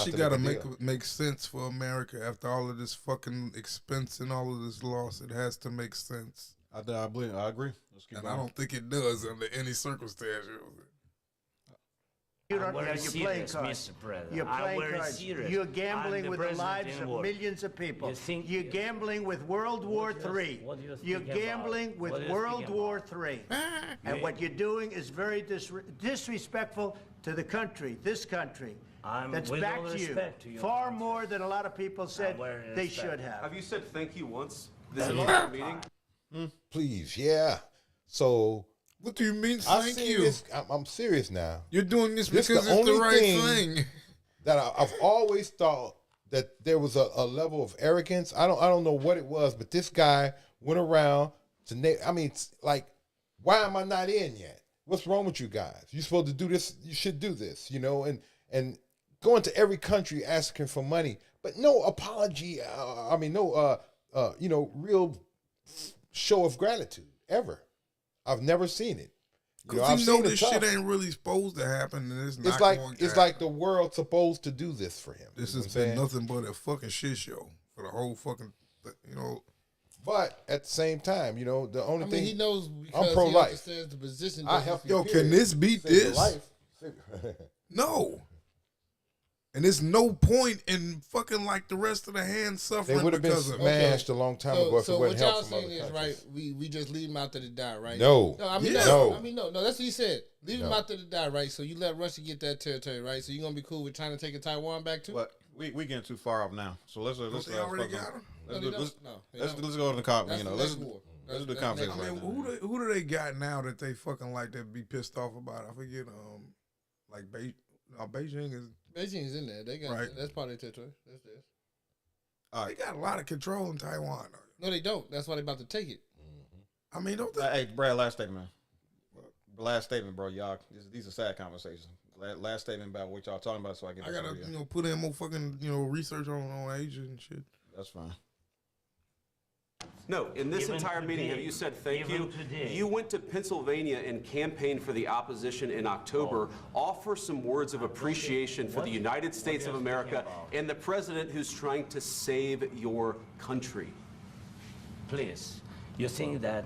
She gotta make sense for America after all of this fucking expense and all of this loss. It has to make sense. I agree. Let's keep And going. I don't think it does under any circumstances. You don't, I'm very you're playing serious, cards. Mr. President. You're I'm playing very cards. serious. You're I'm gambling the with the president lives in of war. millions of people. You think- You're gambling with World War III. what do you You're think about? gambling with What do you World think War about? III. And what you're doing is very disrespectful to the country, this country. That's with back all to you. respect to your Far country. more than a lot of people said very they respect. should have. Have you said thank you once this entire meeting? Please, yeah. So What do you mean? I Thank see you. this. I'm serious now. You're doing this This because the it's the only right thing- thing. That I've always thought that there was a level of arrogance. I don't know what it was, but this guy went around to I mean, it's like, why am I not in yet? What's wrong with you guys? You're supposed to do this. You should do this, you know, and going to every country asking for money, but no apology. No real show of gratitude ever. I've never seen it. You know, Because I've you know seen the this tough. shit ain't really supposed to happen, and it's not It's like going to it's happen. like the world's supposed to do this for him. This You know has what I'm been saying? nothing but a fucking shit show for the whole fucking, But at the same time, you know, the only I mean, thing he knows because pro-life. he understands the position. I that help he's you. Yo, can this beat Save your this? life. No. And there's no point in fucking like the rest of the hands suffering They would have been because of it. smashed a long time ago if it So what wasn't y'all help from saying other is countries. right. We just leave him out there to die, right? No. I mean Yeah. no. No. I mean no. That's what he said. Leave him No. out there to die, right? So you let Russia get that territory, right? So you gonna be cool with China taking Taiwan back too? But we getting too far off now. So let's They already got him. No, they don't. No, they don't. let's go to the cop. That's You know, the let's next war. let's do the That's conversation. next I right mean, now. who do they got now that they fucking like that be pissed off about? I forget. Like Beijing is. Beijing's in there. They got Right. that's part of their territory. That's theirs. All They right. got a lot of control in Taiwan. No, they don't. That's why they about to take it. I mean, don't they? Hey, Brad, last statement, man. Last statement, bro. Y'all, these are sad conversations. Last statement about what y'all talking about, so I can. I gotta, put in more fucking, research on Asia and shit. That's fine. No, in this Even entire meeting, have today- you said thank even you? today. You went to Pennsylvania and campaigned for the opposition in October. Offer some words of appreciation for the United States of America and the president who's trying to save your country. Please, you think that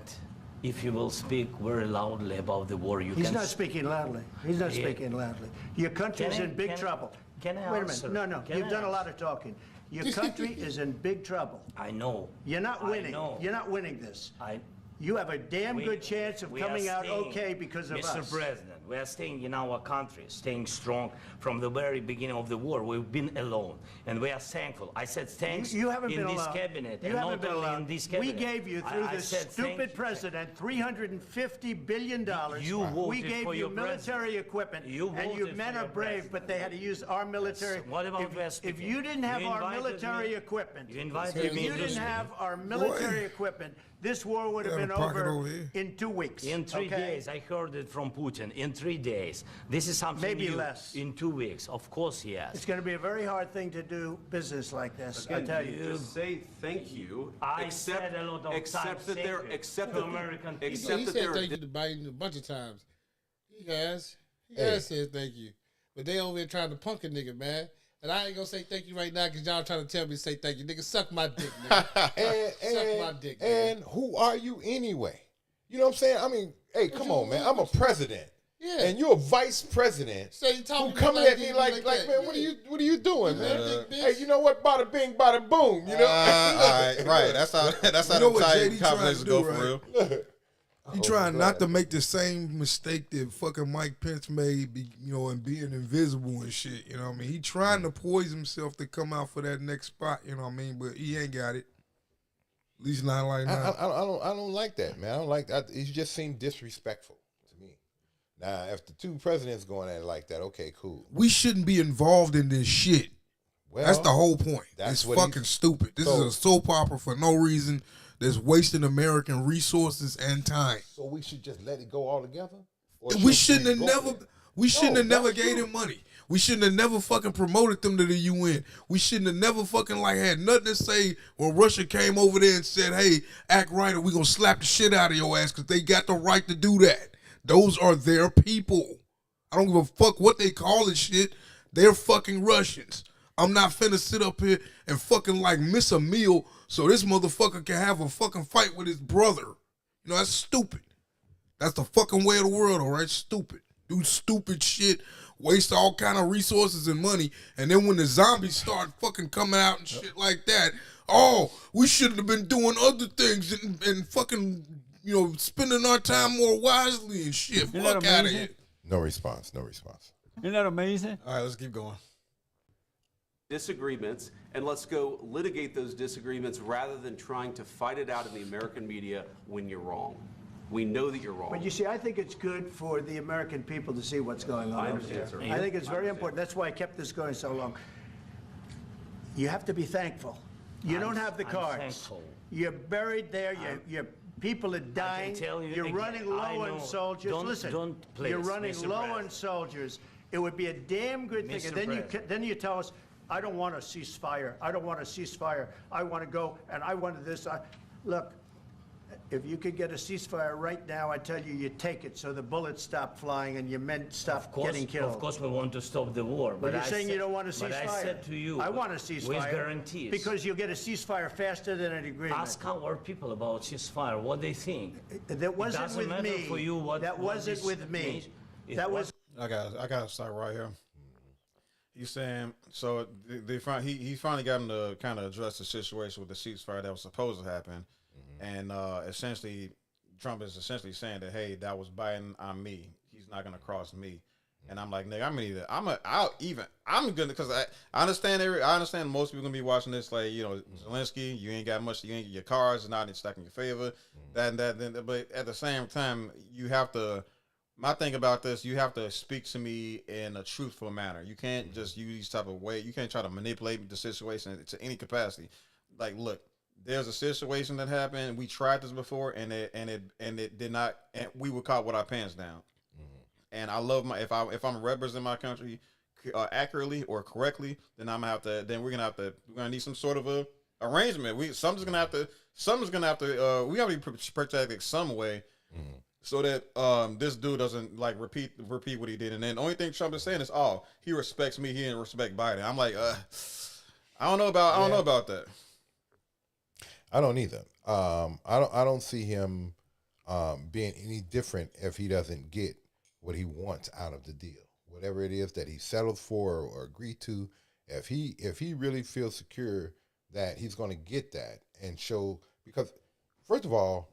if you will speak very loudly about the war, you He's can... not speaking loudly. He's not speaking loudly. Your country's Can I- in big can I- trouble. can I Wait a answer? minute. No. Can You've I done a lot answer? of talking. Your country is in big trouble. I know. You're not I winning. know. You're not winning this. I... You have a damn We- good chance of we are coming out staying, okay because of Mr. us. President, we are staying in our country, staying strong from the very beginning of the war. We've been alone, and we are thankful. I said thanks You haven't in been this alone. cabinet, You and haven't not been only alone. in this We cabinet. gave you, through I this said thank stupid you. president, $350 billion. You We voted gave for you your military president. equipment, You and you voted men for are your brave, president. but they had to use our military. What about West If Peking? you didn't have You our invited military me- equipment, You invited if me you to didn't speak. have our military equipment, this war would have Got a been pocket over over here. in 2 weeks. In 3 okay? days, I heard it from Putin. In 3 days, this is something Maybe new. less. In 2 weeks, of course, yes. It's going to be a very hard thing to do business like this. I Again, tell you you. just say thank you. I said a lot of accept times that they're thank you accept to that American people. He accept that said they're thank you to Biden a bunch of times. He has said thank you, but they over here trying to punk a nigga, man. And I ain't gonna say thank you right now because y'all trying to tell me to say thank you, nigga. Suck my dick, nigga. Suck my dick, nigga. And who are you anyway? You know what I'm saying? I mean, hey, come on, man. I'm a president. Yeah. And you're a vice president. So you talking who coming like at me you like, that. man, what are you doing, man? big bitch. Hey, you know what? Bada bing, bada boom. You know? All right, right. That's how You know them what tight JD conversations trying go to for do, real. He trying not to make the same mistake that fucking Mike Pence made, and being invisible and shit. You know what I mean? He trying to poise himself to come out for that next spot. You know what I mean? But he ain't got it. At least not like now. I don't like that, man. I don't like that. He just seemed disrespectful to me. Now, if the two presidents going at it like that, okay, cool. We shouldn't be involved in this shit. Well, That's the whole point. that's It's what fucking stupid. This is a soap opera for no reason. That's wasting American resources and time. So we should just let it go all together? Or We should shouldn't have go never. for it? We shouldn't have never that's gave true. them money. We shouldn't have never fucking promoted them to the UN. We shouldn't have never fucking had nothing to say when Russia came over there and said, "Hey, act right, or we gonna slap the shit out of your ass," because they got the right to do that. Those are their people. I don't give a fuck what they call this shit. They're fucking Russians. I'm not finna sit up here and fucking like miss a meal so this motherfucker can have a fucking fight with his brother. You know, that's stupid. That's the fucking way of the world, all right? Stupid. Do stupid shit, waste all kind of resources and money, and then when the zombies start fucking coming out and shit like that, oh, we should have been doing other things and fucking, you know, spending our time more wisely and shit. Isn't Fuck that out of amazing? here. No response. No response. Isn't that amazing? All right, let's keep going. Disagreements, and let's go litigate those disagreements rather than trying to fight it out in the American media when you're wrong. We know that you're wrong. But you see, I think it's good for the American people to see what's going on. I understand, sir. I think it's very important. That's why I kept this going so long. You have to be thankful. You don't have the I'm cards. thankful. You're buried there. Your people are dying. tell you You're again, running I low know. on soldiers. Listen, Don't please, you're running Mr. low President. on soldiers. It would be a damn good thing. Mr. And then President. then you tell us, I don't want a ceasefire. I don't want a ceasefire. I want to go and I want this. Look, if you could get a ceasefire right now, I tell you, you take it so the bullets stop flying and your men stop getting killed. Of course, we want to stop the war. But you're I saying said- you don't want a ceasefire. But I said to you, I want a ceasefire. with guarantees. Because you'll get a ceasefire faster than an agreement. Ask our people about ceasefire, what they think. That wasn't doesn't with matter me. for you what- that what wasn't this with me. means. It That was. I got to start right here. He's saying so. He finally got him to kind of address the situation with the ceasefire that was supposed to happen, and essentially, Trump is essentially saying that hey, that was Biden on me. He's not gonna cross me. And I'm like, nigga, I'm gonna because I understand I understand most people gonna be watching this like Zelensky, you ain't got much, your cards are not stacked in your favor. But at the same time, you have to. My thing about this, you have to speak to me in a truthful manner. You can't just use these type of way. You can't try to manipulate the situation to any capacity. Like, look, there's a situation that happened. We tried this before, and it did not. And we were caught with our pants down. And I love if I'm representing my country accurately or correctly, then we're gonna need some sort of a arrangement. Something's gonna have to. We gotta be protected some way. So that this dude doesn't like repeat what he did, and then the only thing Trump is saying is, "Oh, he respects me. He didn't respect Biden." I'm like, I don't know about that. I don't either. I don't see him being any different if he doesn't get what he wants out of the deal, whatever it is that he settled for or agreed to. If he really feels secure that he's going to get that and show, because first of all,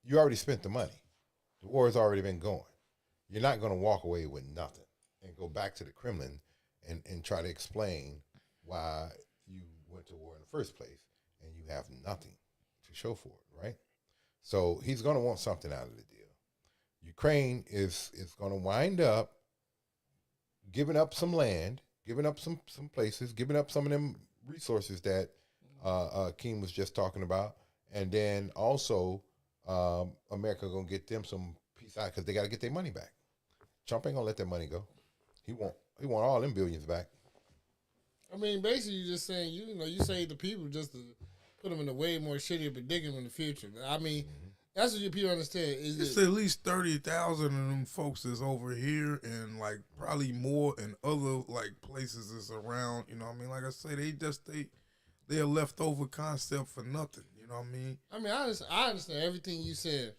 you already spent the money. The war has already been going. You're not going to walk away with nothing and go back to the Kremlin and try to explain why you went to war in the first place and you have nothing to show for it, right? So he's going to want something out of the deal. Ukraine is going to wind up giving up some land, giving up some places, giving up some of them resources that Keem was just talking about, and then also America gonna get them some peace out because they got to get their money back. Trump ain't gonna let that money go. He want all them billions back. I mean, basically, you're just saying you say the people just to put them in a way more shittier predicament in the future. I mean, that's what you people understand. It's at least 30,000 of them folks that's over here, and like probably more in other like places that's around. You know what I mean? Like I say, they're a leftover concept for nothing. You know what I mean? I mean, I understand everything you said,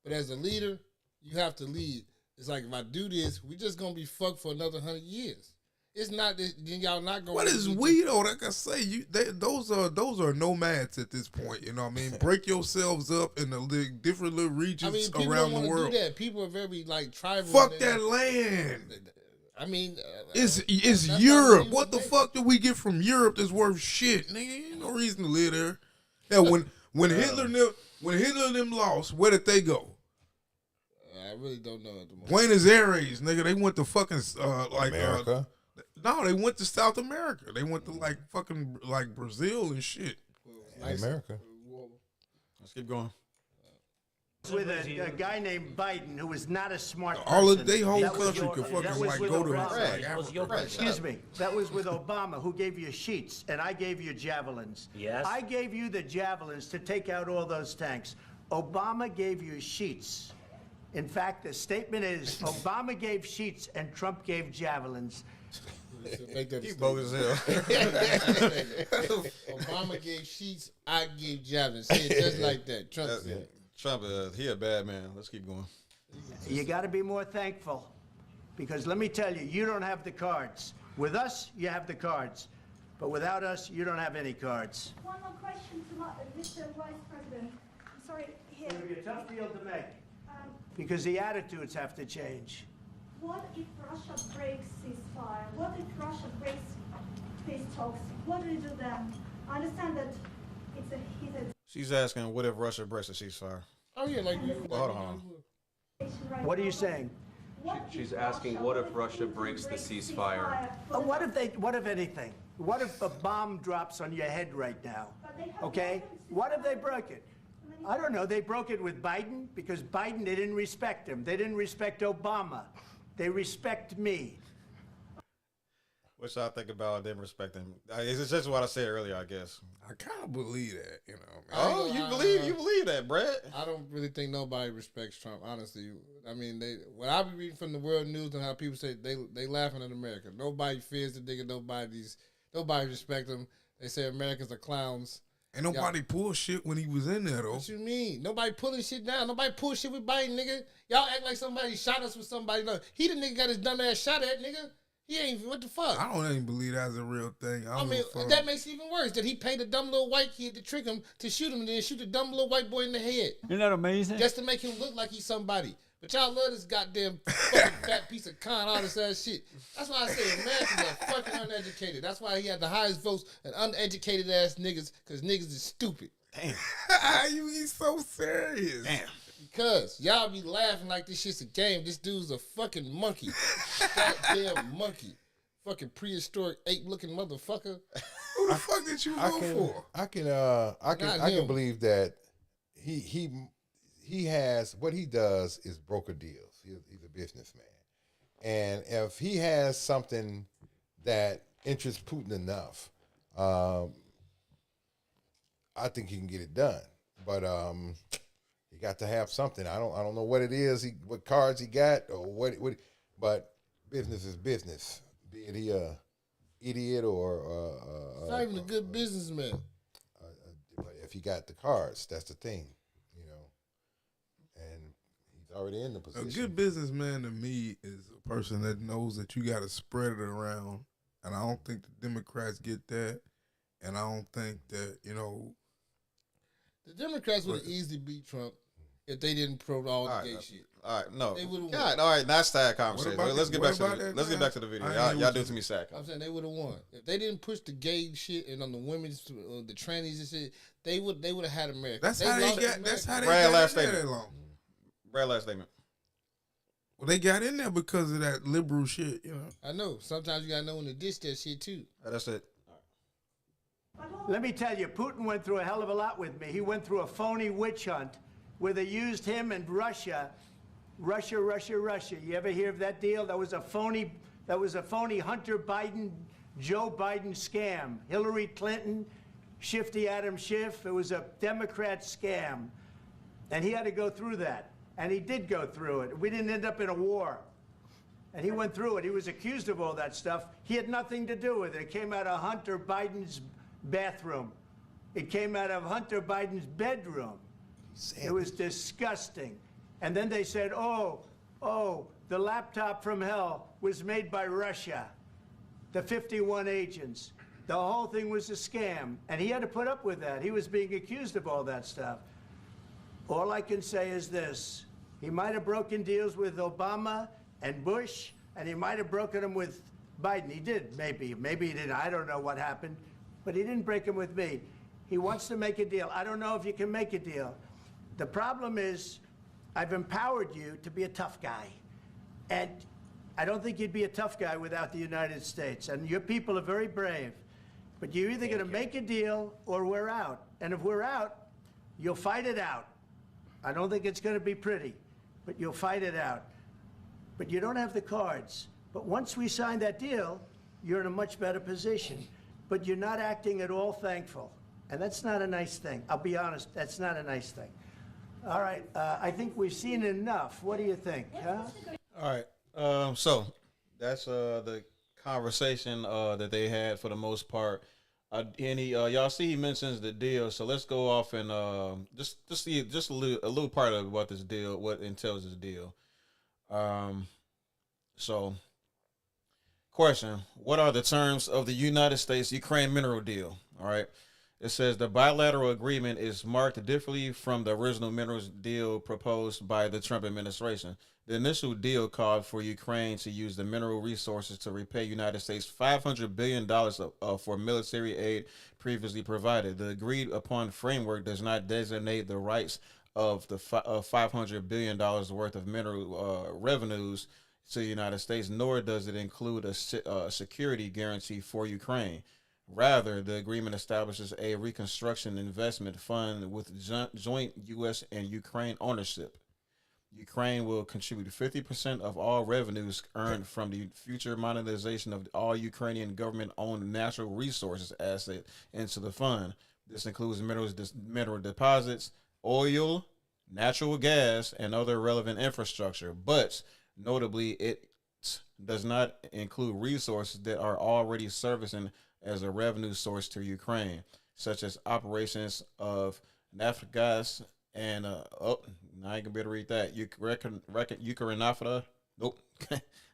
but as a leader, you have to lead. It's like if I do this, we just gonna be fucked for another 100 years. It's not that y'all not gonna. What is we though? Like I say, those are nomads at this point. You know what I mean? Break yourselves up in the different little regions people around don't the world. Do that. People are very like tribal. Fuck that land. I mean, it's Europe. What the fuck did we get from Europe that's worth shit? Nigga, ain't no reason to live there. Yeah, when Hitler them lost, where did they go? I really don't know at the moment. Buenos Aires, nigga. They went to fucking America. No, they went to South America. They went to like fucking like Brazil and shit. America. Let's keep going. With a guy named Biden who was not a smart person. All of they whole That was country could fucking like go to Africa. Excuse me. That was with Obama, who gave you sheets, and I gave you javelins. Yes. I gave you the javelins to take out all those tanks. Obama gave you sheets. In fact, the statement is Obama gave sheets and Trump gave javelins. Make that a Keep statement. bogus as hell. Obama gave sheets, I gave javelins. Say it just like that. Trump said. Trump, he a bad man. Let's keep going. You got to be more thankful, because let me tell you, you don't have the cards. With us, you have the cards, but without us, you don't have any cards. One more question to Mr. Vice President. I'm sorry, here. It's going to be a tough deal to make, because the attitudes have to change. What if Russia breaks ceasefire? What if Russia breaks peace talks? What do you do then? I understand that it's a heated She's asking, what if Russia breaks the ceasefire? Oh yeah, like Hold on. situation right What are now. you saying? What She's if asking, what if Russia breaks the ceasefire? What if anything? What if a bomb drops on your head right now? Okay? What if they broke it? I don't know. They broke it with Biden because Biden, they didn't respect him. They didn't respect Obama. They respect me. What y'all think about them respecting? It's just what I said earlier, I guess. I kind of believe that, you know. Oh, you believe that, Brad? I don't really think nobody respects Trump, honestly. I mean, what I be reading from the world news and how people say they laughing at America. Nobody fears the nigga. Nobody respect him. They say Americans are clowns. Ain't nobody pull shit when he was in there, though. What you mean? Nobody pulling shit down. Nobody pull shit with Biden, nigga. Y'all act like somebody shot us with somebody. No, he the nigga got his dumb ass shot at, nigga. He ain't, what the fuck? I don't even believe that's a real thing. I mean, that makes it even worse. That he paid a dumb little white kid to trick him to shoot him and then shoot the dumb little white boy in the head. Isn't that amazing? Just to make him look like he's somebody. But y'all love this goddamn fucking fat piece of con artist ass shit. That's why I say Americans are fucking uneducated. That's why he had the highest votes and uneducated ass niggas, because niggas is stupid. Damn. You be so serious. Damn. Because y'all be laughing like this shit's a game. This dude's a fucking monkey. Goddamn monkey. Fucking prehistoric ape-looking motherfucker. Who the fuck did you vote for? I can believe that he has, what he does is broker deals. He's a businessman, and if he has something that interests Putin enough, I think he can get it done. But he got to have something. I don't know what it is. What cards he got or what. But business is business. Be it he a idiot or He's not even a good businessman. but if he got the cards, that's the thing, you know. And he's already in the A position. good businessman to me is a person that knows that you got to spread it around. And I don't think the Democrats get that. And I don't think that, you know. The Democrats would have easily beat Trump if they didn't promote all the gay shit. All right, no. They would've God, won. all right, that's sad conversation. What about Let's the- get what back to about the, that let's get guy? back to the video. I Y'all, ain't y'all what do you- it to me sad. I'm saying they would have won if they didn't push the gay shit and on the women's, the trannies and shit. They would have had America. That's how they lost got. America. That's how they Brad, got last in there that statement. long. Brad, last statement. Well, they got in there because of that liberal shit, you know. I know. Sometimes you gotta know when to dish that shit too. That's it. Let me tell you, Putin went through a hell of a lot with me. He went through a phony witch hunt where they used him and Russia. You ever hear of that deal? That was a phony Hunter Biden, Joe Biden scam. Hillary Clinton, Shifty Adam Schiff. It was a Democrat scam. And he had to go through that. And he did go through it. We didn't end up in a war. And he went through it. He was accused of all that stuff. He had nothing to do with it. It came out of Hunter Biden's bathroom. It came out of Hunter Biden's bedroom. It was disgusting. And then they said, oh, the laptop from hell was made by Russia, the 51 agents. The whole thing was a scam. And he had to put up with that. He was being accused of all that stuff. All I can say is this. He might have broken deals with Obama and Bush, and he might have broken them with Biden. He did, maybe. Maybe he didn't. I don't know what happened. But he didn't break them with me. He wants to make a deal. I don't know if you can make a deal. The problem is, I've empowered you to be a tough guy. And I don't think you'd be a tough guy without the United States. And your people are very brave. But you're either going to make a deal or we're out. And if we're out, you'll fight it out. I don't think it's going to be pretty, but you'll fight it out. But you don't have the cards. But once we sign that deal, you're in a much better position. But you're not acting at all thankful. And that's not a nice thing. I'll be honest, that's not a nice thing. All right, I think we've seen enough. What do you think, huh? All right. So that's the conversation that they had for the most part. And y'all see he mentions the deal. So let's go off and just see just a little part of what this deal, what entails this deal. So question: what are the terms of the United States-Ukraine mineral deal? All right. It says the bilateral agreement is marked differently from the original minerals deal proposed by the Trump administration. The initial deal called for Ukraine to use the mineral resources to repay United States $500 billion for military aid previously provided. The agreed upon framework does not designate the rights of the $500 billion worth of mineral revenues to the United States, nor does it include a security guarantee for Ukraine. Rather, the agreement establishes a reconstruction investment fund with joint U.S. and Ukraine ownership. Ukraine will contribute 50% of all revenues earned from the future monetization of all Ukrainian government-owned natural resources asset into the fund. This includes mineral deposits, oil, natural gas, and other relevant infrastructure. But notably, it does not include resources that are already servicing as a revenue source to Ukraine, such as operations of natural gas and I ain't gonna be able to read that. Ukrainafta. Nope.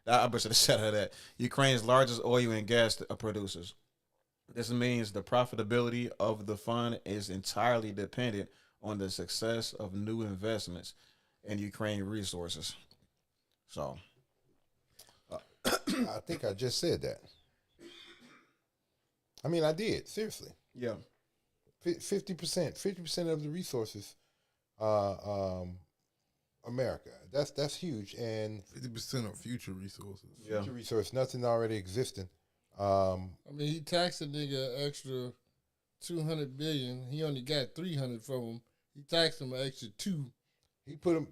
I should have said that. Ukraine's largest oil and gas producers. This means the profitability of the fund is entirely dependent on the success of new investments in Ukraine resources. So, I think I just said that. I mean, I did, seriously. yeah. 50% of the resources, America. That's huge. And 50% of future resources. future resource, nothing already existing. I mean, he taxed a nigga an extra $200 billion. He only got $300 from him. He taxed him an extra $2 billion. He put him,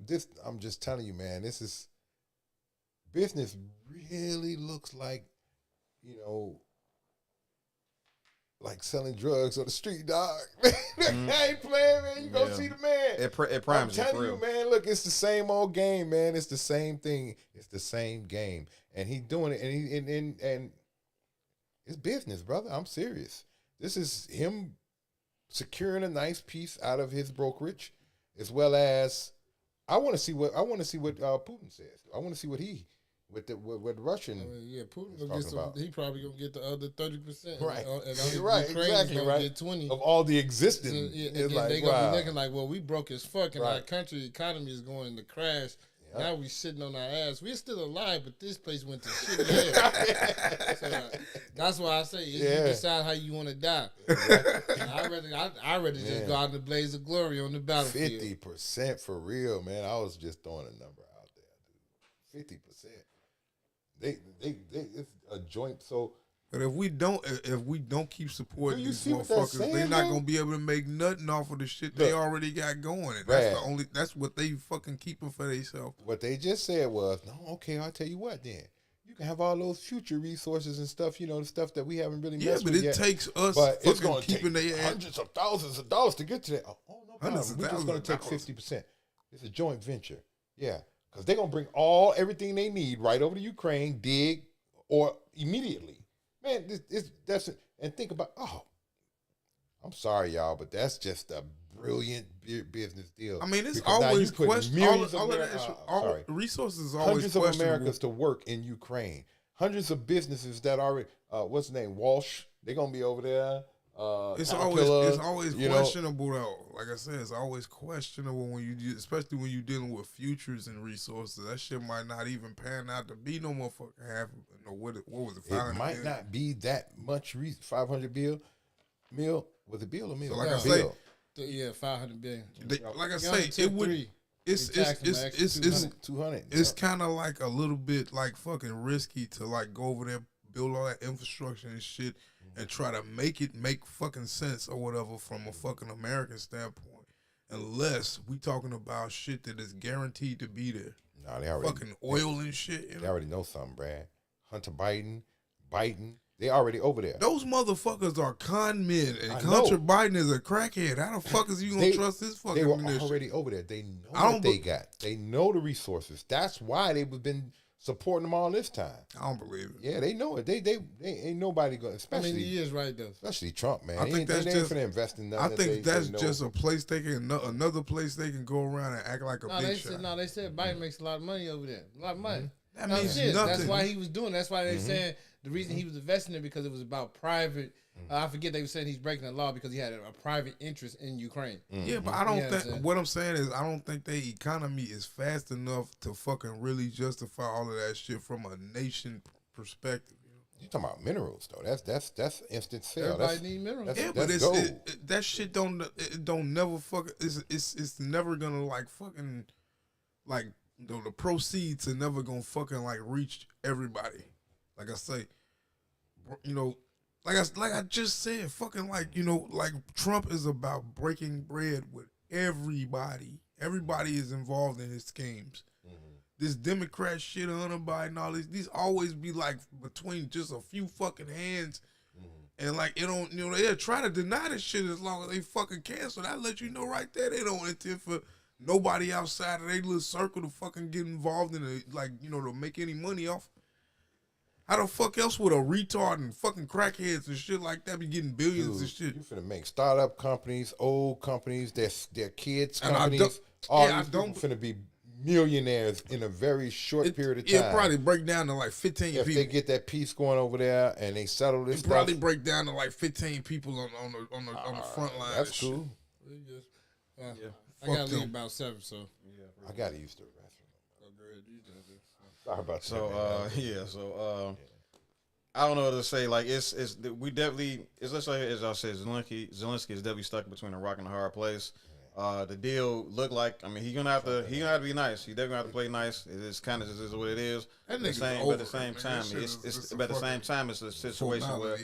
I'm just telling you, man, this is, business really looks like, like selling drugs on the street, dog. I ain't playing, man. You go see the man. It primes I'm telling you, man. Look, it's the same old game, man. It's the same thing. It's the same game, and he doing it, and it's business, brother. I'm serious. This is him securing a nice piece out of his brokerage, as well as I want to see what Putin says. I want to see what he. With the Russian, Putin gonna get he probably gonna get the other 30%, right? And right, exactly, right. Get 20 of all the existing. It's like, they gonna be looking like, well, we broke as fuck, and our country economy is going to crash. Yep. Now we sitting on our ass. We're still alive, but this place went to shit hell. So, that's why I say you decide how you want to die. I'd rather just go out in the blaze of glory on the battlefield. 50% for real, man. I was just throwing a number out there, dude. 50%. They it's a joint. So, but if we don't keep supporting these motherfuckers, they're not gonna be able to make nothing off of the shit they already got going. And that's what they fucking keeping for themselves. What they just said was, no, okay, I'll tell you what then. You can have all those future resources and stuff, the stuff that we haven't really messed with yet. But it takes us it's gonna keeping take hundreds of thousands of dollars to get to that. Oh, no problem. We're just gonna take 50%. It's a joint venture. Yeah. Because they're going to bring everything they need right over to Ukraine, dig, or immediately. Man, that's and think about, I'm sorry, y'all, but that's just a brilliant business deal. I mean, it's always questionable. Resources are always hundreds of Americans to work in Ukraine. Hundreds of businesses that already, what's the name, Walsh, they're going to be over there. It's always questionable though. Like I said, it's always questionable especially when you're dealing with futures and resources. That shit might not even pan out to be no motherfucking half. What was it? It might not be that much. 500 mil was it bill or meal? So like I say, 500 billion. Like I say, it would. It's 200. It's kind of like a little bit like fucking risky to like go over there, build all that infrastructure and shit, and try to make it make fucking sense or whatever from a fucking American standpoint, unless we talking about shit that is guaranteed to be there. No, they already fucking oil and shit. They already know something, Brad. Hunter Biden, they already over there. Those motherfuckers are con men, and Hunter Biden is a crackhead. How the fuck is you gonna trust this fucking? They were already over there. They know what they got. They know the resources. That's why they've been supporting them all this time. I don't believe it. Yeah, they know it. They ain't nobody going. Especially he is right though. Especially Trump, man. I think that's they just ain't finna invest in nothing. I think that's they know. just a place they can another place they can go around and act like a big shot. They said Biden makes a lot of money over there. A lot of money. That means nothing. That's why he was doing. That's why they saying the reason he was investing it because it was about private. I forget they were saying he's breaking the law because he had a private interest in Ukraine. Yeah, but I don't think what I'm saying is I don't think their economy is fast enough to fucking really justify all of that shit from a nation perspective. You talking about minerals though? That's instant sale. Everybody need minerals. Yeah, but that shit don't never fucking. It's never gonna like fucking like the proceeds are never gonna fucking like reach everybody. Like I say, you know. Like I just said, fucking like, you know, like Trump is about breaking bread with everybody. Everybody is involved in his schemes. This Democrat shit, Hunter Biden, all these always be like between just a few fucking hands. And like, it don't, you know, they'll try to deny this shit as long as they fucking can. So that let you know right there, they don't intend for nobody outside of their little circle to fucking get involved in it, like, you know, to make any money off. How the fuck else would a retard and fucking crackheads and shit like that be getting billions and shit? You finna make startup companies, old companies, their kids companies. All these people finna be millionaires in a very short period of time. It'll probably break down to like 15 if people. They get that piece going over there and they settle this stuff. Probably break down to like 15 people on the front line. That's cool. I gotta leave about 7, so I gotta use the restroom. Sorry about that. I don't know what to say. Like we definitely it's like as I said, Zelensky is definitely stuck between a rock and a hard place. The deal looked like he gonna have to be nice. He definitely gonna have to play nice. It's kind of just is what it is. But at the same time, it's a situation where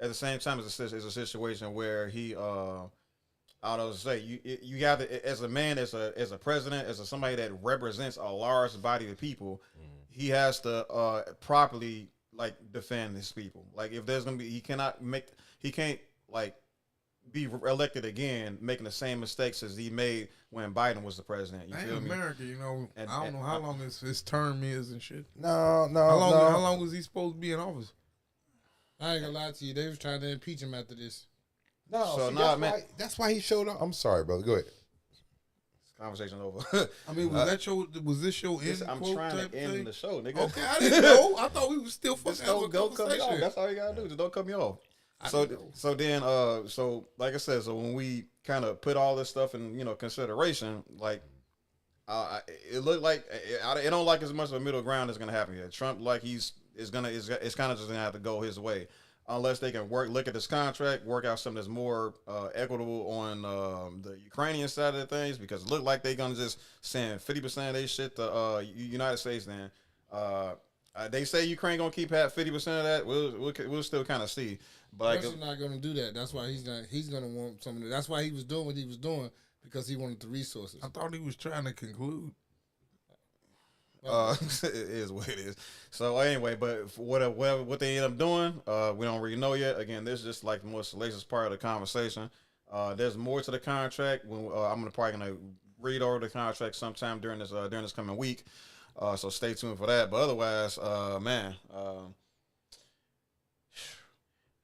it's a situation where he I don't know what to say. You got to, as a man, as a president, as somebody that represents a large body of people, he has to properly like defend his people. Like if there's gonna be, he can't like be elected again, making the same mistakes as he made when Biden was the president. You feel me? America, you know, I don't know how long his term is and shit. No. How long was he supposed to be in office? I ain't gonna lie to you. They was trying to impeach him after this. No, so that's why he showed up. I'm sorry, brother. Go ahead. Conversation over. I mean, was this show end? I'm trying to end the show, nigga. Okay, I didn't know. I thought we was still fucking having a don't cut me conversation. off. That's all you gotta do. Just don't cut me off. So like I said, so when we kind of put all this stuff in, consideration, like it looked like it don't like as much of a middle ground that's gonna happen here. Trump, like it's kind of just gonna have to go his way. Unless they can look at this contract, work out something that's more equitable on the Ukrainian side of things, because it looked like they're gonna just send 50% of their shit to United States. Then they say Ukraine gonna keep at 50% of that. We'll still kind of see. But Russia's not gonna do that. That's why he's gonna want some of it. That's why he was doing what he was doing, because he wanted the resources. I thought he was trying to conclude. It is what it is. So anyway, but what they end up doing, we don't really know yet. Again, this is just like the most salacious part of the conversation. There's more to the contract. When I'm probably gonna read over the contract sometime during this coming week. So stay tuned for that. But otherwise,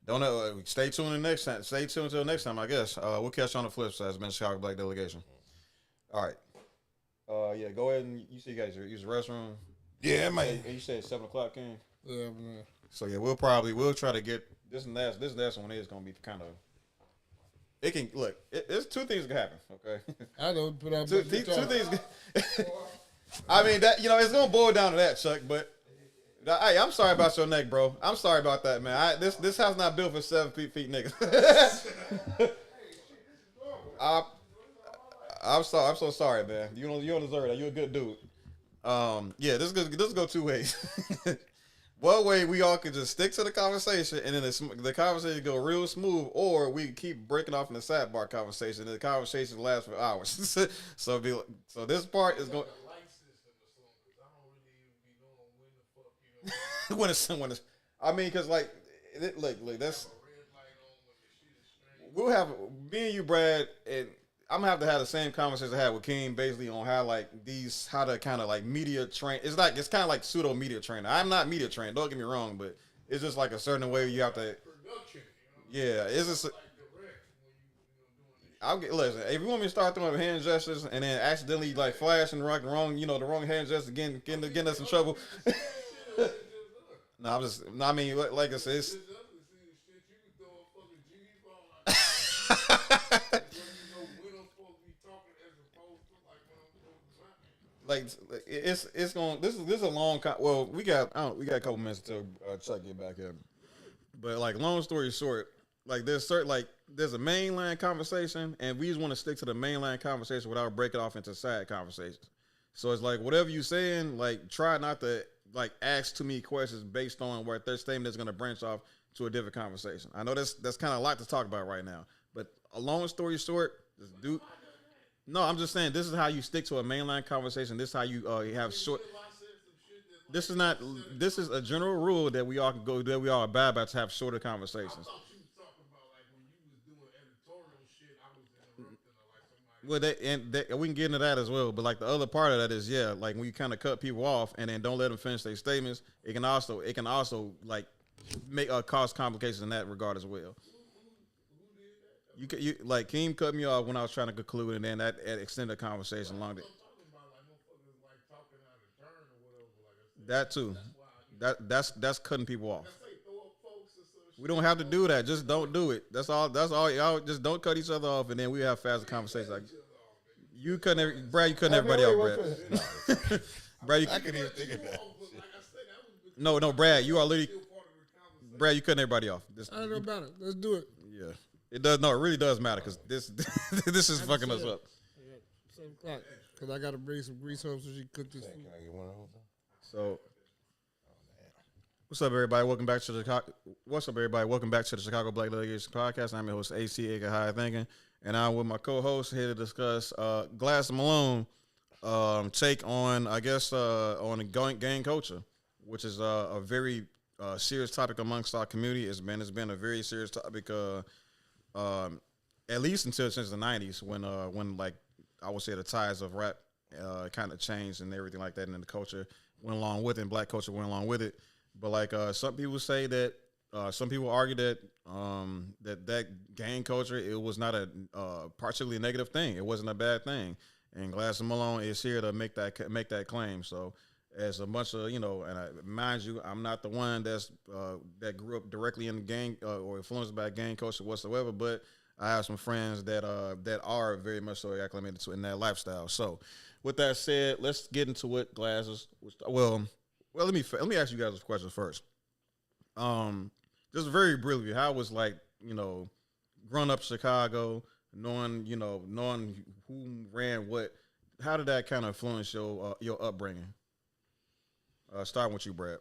don't know. Stay tuned next time. Stay tuned until next time, I guess. We'll catch you on the flip side. It's been Chicago Black Delegation. All right. Go ahead and you use the restroom. Yeah, man. And you said 7:00, King. Yeah, man. So yeah, we'll try to get this last one is gonna be kind of. It can look. There's two things can happen. Okay. I know, but two things. I mean that it's gonna boil down to that, Chuck. But hey, I'm sorry about your neck, bro. I'm sorry about that, man. This house not built for 7 feet niggas. I'm so sorry, man. You don't deserve that. You're a good dude. This go two ways. One way, we all could just stick to the conversation, and then the conversation go real smooth, or we keep breaking off in the sidebar conversation, and the conversation lasts for hours. So this part is going. When it's, I mean, because like that's. We'll have me and you, Brad, and I'm gonna have to have the same conversation I had with King, basically on how how to kind of like media train. It's kind of like pseudo media training. I'm not media trained. Don't get me wrong, but it's just like a certain way you have to. Yeah, it's just. Listen. If you want me to start throwing hand gestures and then accidentally like flashing the wrong hand gesture, getting us in trouble. No, I mean, like I said, it's. Like it's going. This is a long. Well, we got a couple minutes until Chuck get back here. But like, long story short, like there's a mainline conversation, and we just want to stick to the mainline conversation without breaking off into side conversations. So it's like whatever you saying, like try not to like ask too many questions based on where their statement is going to branch off to a different conversation. I know that's kind of a lot to talk about right now, but a long story short, this dude. No, I'm just saying this is how you stick to a mainline conversation. This is how you have short. This is not. This is a general rule that we all can go. That we all abide by to have shorter conversations. Well, we can get into that as well. But like the other part of that is, yeah, like when you kind of cut people off and then don't let them finish their statements, it can also like make cause complications in that regard as well. You like Keem cut me off when I was trying to conclude, and then that extended the conversation longer. That too. That's cutting people off. We don't have to do that. Just don't do it. That's all. Y'all just don't cut each other off, and then we have faster conversations. Like you couldn't, Brad. You cutting everybody off, Brad. Brad, I couldn't even think of that. No, Brad. You are literally, Brad. You cutting everybody off. I don't know about it. Let's do it. Yeah. It does. No, it really does matter because this this is fucking us up. 7 o'clock. Because I got to bring some grease home so she can cook this food. Can I get one of those? So, what's up, everybody? Welcome back to the Chicago Black Delegation Podcast. I'm your host, AC, aka High Thinking, and I'm with my co-host here to discuss Glass Malone take on, I guess, on gang culture, which is a very serious topic amongst our community. It's been a very serious topic. At least since the 90s when like I would say the ties of rap kind of changed and everything like that, and then the culture went along with it, and black culture went along with it. But like some people say that some people argue that that gang culture, it was not a particularly negative thing. It wasn't a bad thing. And Glass and Malone is here to make that claim. So as a bunch of, and mind you, I'm not the one that grew up directly in the gang or influenced by gang culture whatsoever, but I have some friends that are very much so acclimated to in that lifestyle. So with that said, let's get into it. Glasses. Well, let me ask you guys a question first. Just very briefly, how was like, growing up in Chicago, knowing who ran what, how did that kind of influence your upbringing? Starting with you, Brad.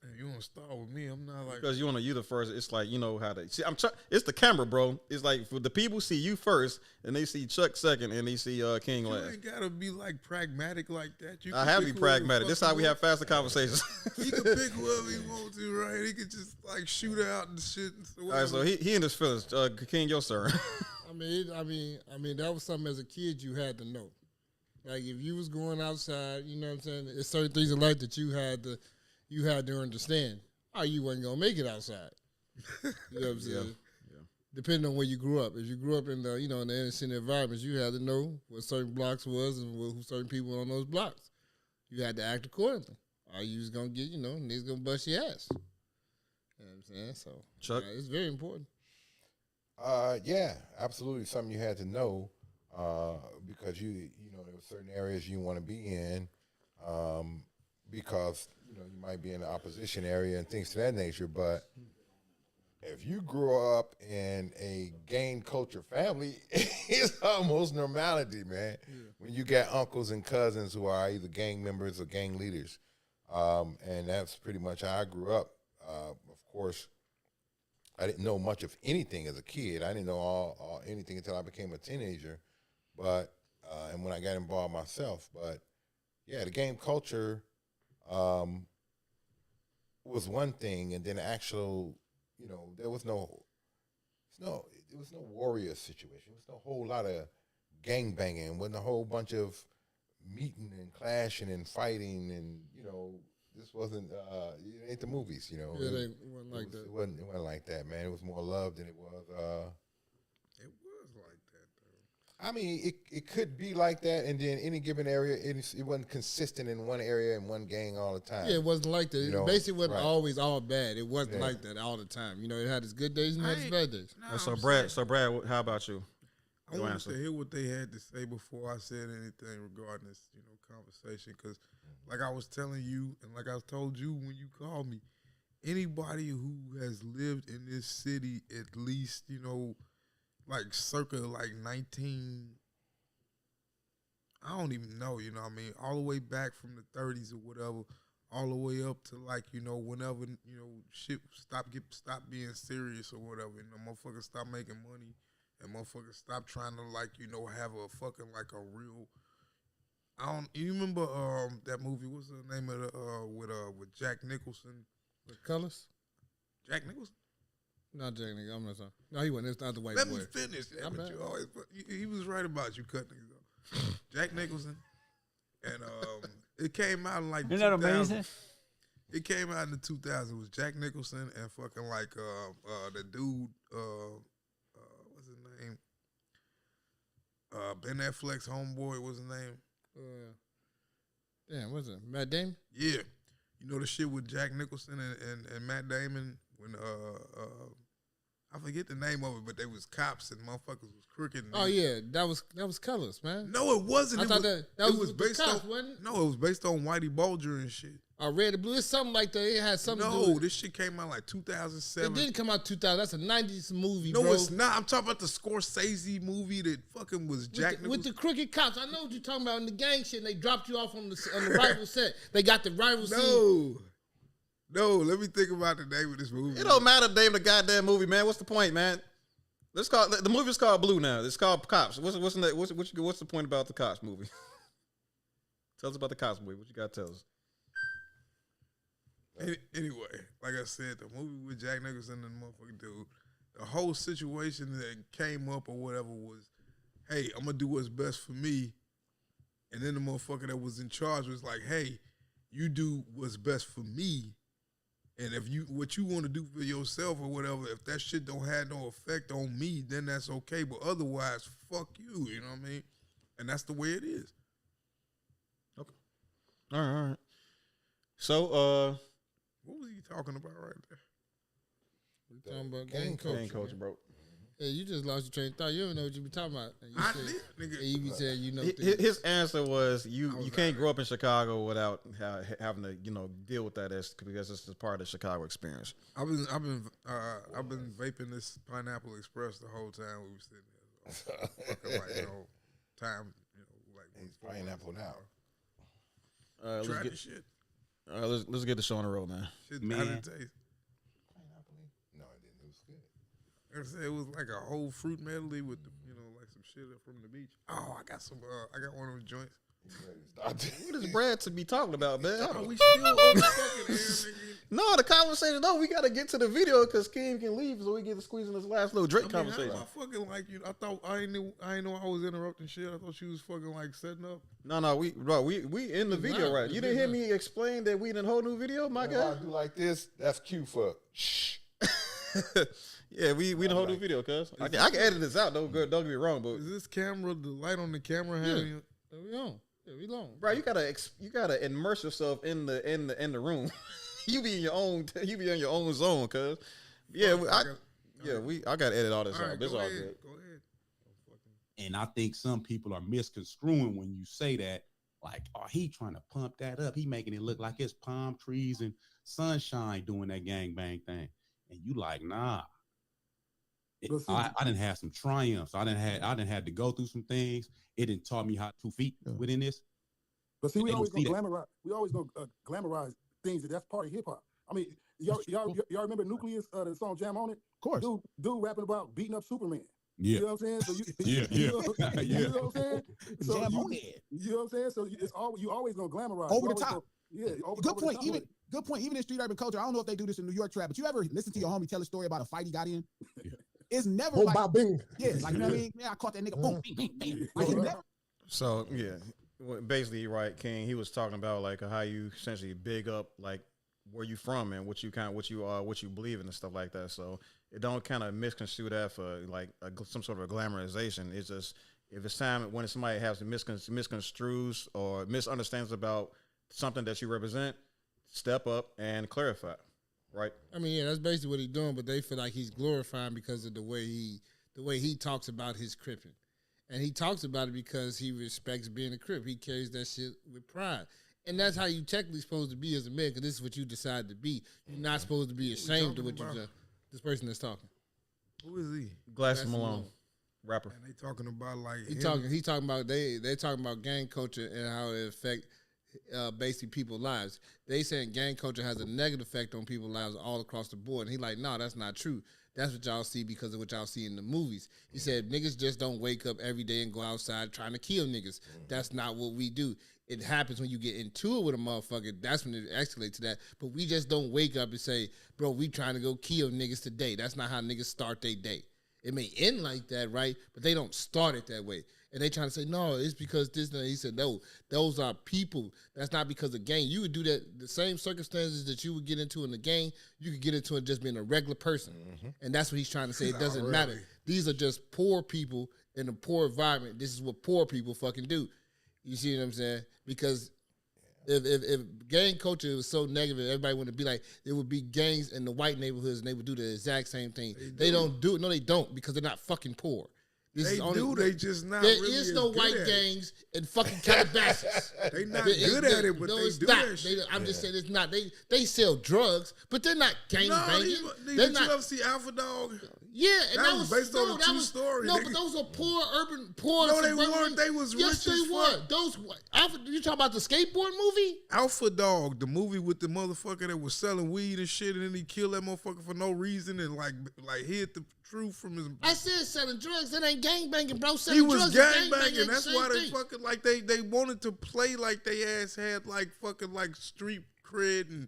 Hey, you want to start with me? I'm not like, because you the first. It's like how they see. It's the camera, bro. It's like for the people see you first, and they see Chuck second, and they see King last. You ain't gotta be like pragmatic like that. I have to be pragmatic. This is how we have faster conversations. He can pick whoever he wants to, right? He can just like shoot out and shit. All right, so he in his feelings. King, your turn. I mean, that was something as a kid you had to know. Like if you was going outside, you know what I'm saying. It's certain things in life that you had to understand. Oh, you wasn't gonna make it outside. You know what I'm saying? Yeah. Depending on where you grew up. If you grew up in the in the inner city environments, you had to know what certain blocks was and who certain people were on those blocks. You had to act accordingly. Or you was gonna get niggas gonna bust your ass. You know what I'm saying? So Chuck, it's very important. Yeah, absolutely. Something you had to know because there were certain areas you want to be in because you might be in the opposition area and things to that nature. But if you grow up in a gang culture family, it's almost normality, man. Yeah. When you got uncles and cousins who are either gang members or gang leaders, and that's pretty much how I grew up. Of course, I didn't know much of anything as a kid. I didn't know anything until I became a teenager. But and when I got involved myself, but yeah, the game culture was one thing, and then the actual, there was no warrior situation. There was no whole lot of gang banging. Wasn't a whole bunch of meeting and clashing and fighting and this wasn't it ain't the movies. Yeah, they wasn't like that. It wasn't like that, man. It was more love than it was. It was like that though. I mean, it could be like that, and then any given area, it wasn't consistent in one area and one gang all the time. Yeah, it wasn't like that. It basically wasn't right. always all bad. It wasn't like that all the time. It had its good days and it had its bad days. No, so Brad, how about you? I wanted to hear what they had to say before I said anything regarding this, conversation. Because, like I was telling you, and like I told you when you called me, anybody who has lived in this city at least, like circa like 19, I don't even know, all the way back from the 30s or whatever, all the way up to like, whenever, shit stop being serious or whatever, motherfuckers stop making money. And motherfuckers stop trying to have a fucking like a real. You remember that movie? What's the name of the with Jack Nicholson? The Colors? Jack Nicholson? Not Jack Nicholson. I'm not sorry. No, he wasn't. It's not the white Let boy. me finish. Yeah, but you always. He was right about you cutting niggas off. Jack Nicholson, and it came out in like. Isn't that amazing? It came out in the 2000s. It was Jack Nicholson and fucking like the dude. Ben Affleck's homeboy, what's his name? Damn, what's it? Matt Damon? Yeah. The shit with Jack Nicholson and Matt Damon when I forget the name of it, but they was cops and motherfuckers was crooked. Oh yeah, that was Colors, man. No, it wasn't. I thought that was based cops, on. wasn't it? No, it was based on Whitey Bulger and shit. Red and Blue. It's something like that. It had something to do No, with this shit came out like 2007. It didn't come out 2000. That's a 90s movie, No, bro. it's not. I'm talking about the Scorsese movie that fucking was Jack Nicholson. With the crooked cops. I know what you're talking about in the gang shit. And they dropped you off on the rival set. They got the rival scene. No, let me think about the name of this movie. It don't matter the name of the goddamn movie, man. What's the point, man? The movie's called Blue now. It's called Cops. What's the point about the Cops movie? Tell us about the Cops movie. What you got to tell us? Anyway, like I said, the movie with Jack Nicholson and the motherfucking dude, the whole situation that came up or whatever was, hey, I'm going to do what's best for me. And then the motherfucker that was in charge was like, hey, you do what's best for me. And if what you want to do for yourself or whatever, if that shit don't have no effect on me, then that's okay. But otherwise, fuck you, you know what I mean? And that's the way it is. Okay. All right. So, what was he talking about right there? We talking about gang culture. Gang culture, bro. Hey, you just lost your train of thought. You don't know what you be talking about. And you I said, did, nigga. and you be saying you know His answer was you can't grow up in Chicago without having to deal with that because it's part of the Chicago experience. I've been vaping this Pineapple Express the whole time we were sitting there. Time like he's pineapple now. Try this shit. All right, let's get the show on the road, man. Shit, how did it taste? Pineapple? No, it didn't. It was good. Like I said, it was like a whole fruit medley with like some shit from the beach. Oh, I got some. I got one of those joints. What is Brad to be talking about, man? Oh, we still on the fucking air, nigga. No, the conversation. No, we got to get to the video because Kim can leave, so we get to squeeze in this last little Drake conversation. How I fucking like you? I thought I ain't know I was interrupting shit. I thought she was fucking like setting up. No, we in the video, right? You didn't hear me explain that we in a whole new video, my guy. I do like this. That's cue for shh. Yeah, we in a whole new video, cuz I can edit this out. Don't get me wrong, but is this camera the light on the camera having? Yeah, we on. Yeah, we long. Bro, you gotta immerse yourself in the room. You be in your own zone, cuz. Yeah, I gotta edit all this out. This all good. Go ahead. And I think some people are misconstruing when you say that, like, oh, he trying to pump that up. He making it look like it's palm trees and sunshine doing that gangbang thing. And you like, nah. I didn't have some triumphs. I didn't have to go through some things. It didn't taught me how 2 feet within this. But see, we always gonna glamorize things that's part of hip hop. I mean, y'all remember Nucleus, the song Jam On It? Of course. Dude rapping about beating up Superman. Yeah. You know what I'm saying? So yeah. You know what I'm saying? So Jam on it. You know what I'm saying? So it's you always gonna glamorize. Over the top. Good point. Even in street urban culture, I don't know if they do this in New York trap, but you ever listen to your homie tell a story about a fight he got in? It's never Boom, like, bop, bing. yeah, like, you know what I mean? Yeah, I caught that nigga, boom, bing, bing, bing. Like, he never, So yeah, basically, right, King. He was talking about like how you essentially big up like where you from and what you believe in and stuff like that. So it don't kind of misconstrue that for like some sort of a glamorization. It's just if it's time when somebody has misconstrues or misunderstands about something that you represent, step up and clarify. Right. I mean, yeah, that's basically what he's doing, but they feel like he's glorifying because of the way he talks about his cripping. And he talks about it because he respects being a Crip. He carries that shit with pride. And that's how you technically supposed to be as a man, because this is what you decide to be. You're not supposed to be ashamed of what you do. This person that's talking. Who is he? Glasses Malone, rapper. And they talking about like He talking about they talking about gang culture and how it affect basically people's lives. They saying gang culture has a negative effect on people's lives all across the board. And he like, no, that's not true. That's what y'all see because of what y'all see in the movies. He said niggas just don't wake up every day and go outside trying to kill niggas. That's not what we do. It happens when you get into it with a motherfucker. That's when it escalates to that. But we just don't wake up and say, bro, we trying to go kill niggas today. That's not how niggas start their day. It may end like that, right? But they don't start it that way. And they trying to say, no, it's because this. And he said, no, those are people. That's not because of gang. You would do that, the same circumstances that you would get into in the gang, you could get into it just being a regular person. And that's what he's trying to say. It doesn't matter. These are just poor people in a poor environment. This is what poor people fucking do. You see what I'm saying? Because if gang culture was so negative, everybody would be like, there would be gangs in the white neighborhoods and they would do the exact same thing. They don't do it. No, they don't, because they're not fucking poor. They just not. There really is no white gangs in fucking Calabasas. They not good at it, but no, they it's do not. that shit. I'm just saying it's not. They sell drugs, but they're not gang banging. Did They're you not. ever see Alpha Dog? Yeah, and That was based on a true story, No, nigga. but those are poor. No, they suburban- weren't. They was yes, rich they as were. fuck. Those Alpha. You talking about the skateboard movie? Alpha Dog, the movie with the motherfucker that was selling weed and shit, and then he killed that motherfucker for no reason and like hid the truth from his. I said selling drugs. That ain't gang banging, bro. He Selling was drugs gang and banging. ain't That's the why same they thing. fucking like they wanted to play like they ass had like fucking like street cred and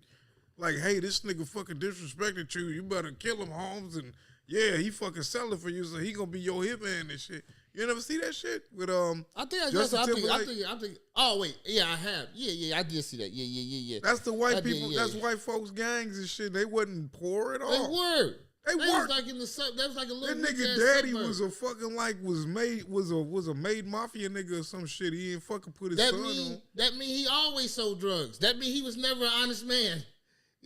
like, hey, this nigga fucking disrespected you. You better kill him, Holmes. And yeah, he fucking selling for you, so he gonna be your hitman and shit. You never see that shit with I think Justin I Timberlake? think. Oh wait, yeah, I have. Yeah, I did see that. Yeah. That's the white I did, people. yeah. That's white folks gangs and shit. They wasn't poor at They all. were. They was weren't. like in the that was like a little. That nigga daddy was a fucking like was a made mafia nigga or some shit. He ain't fucking put his son on. That mean he always sold drugs. That mean he was never an honest man.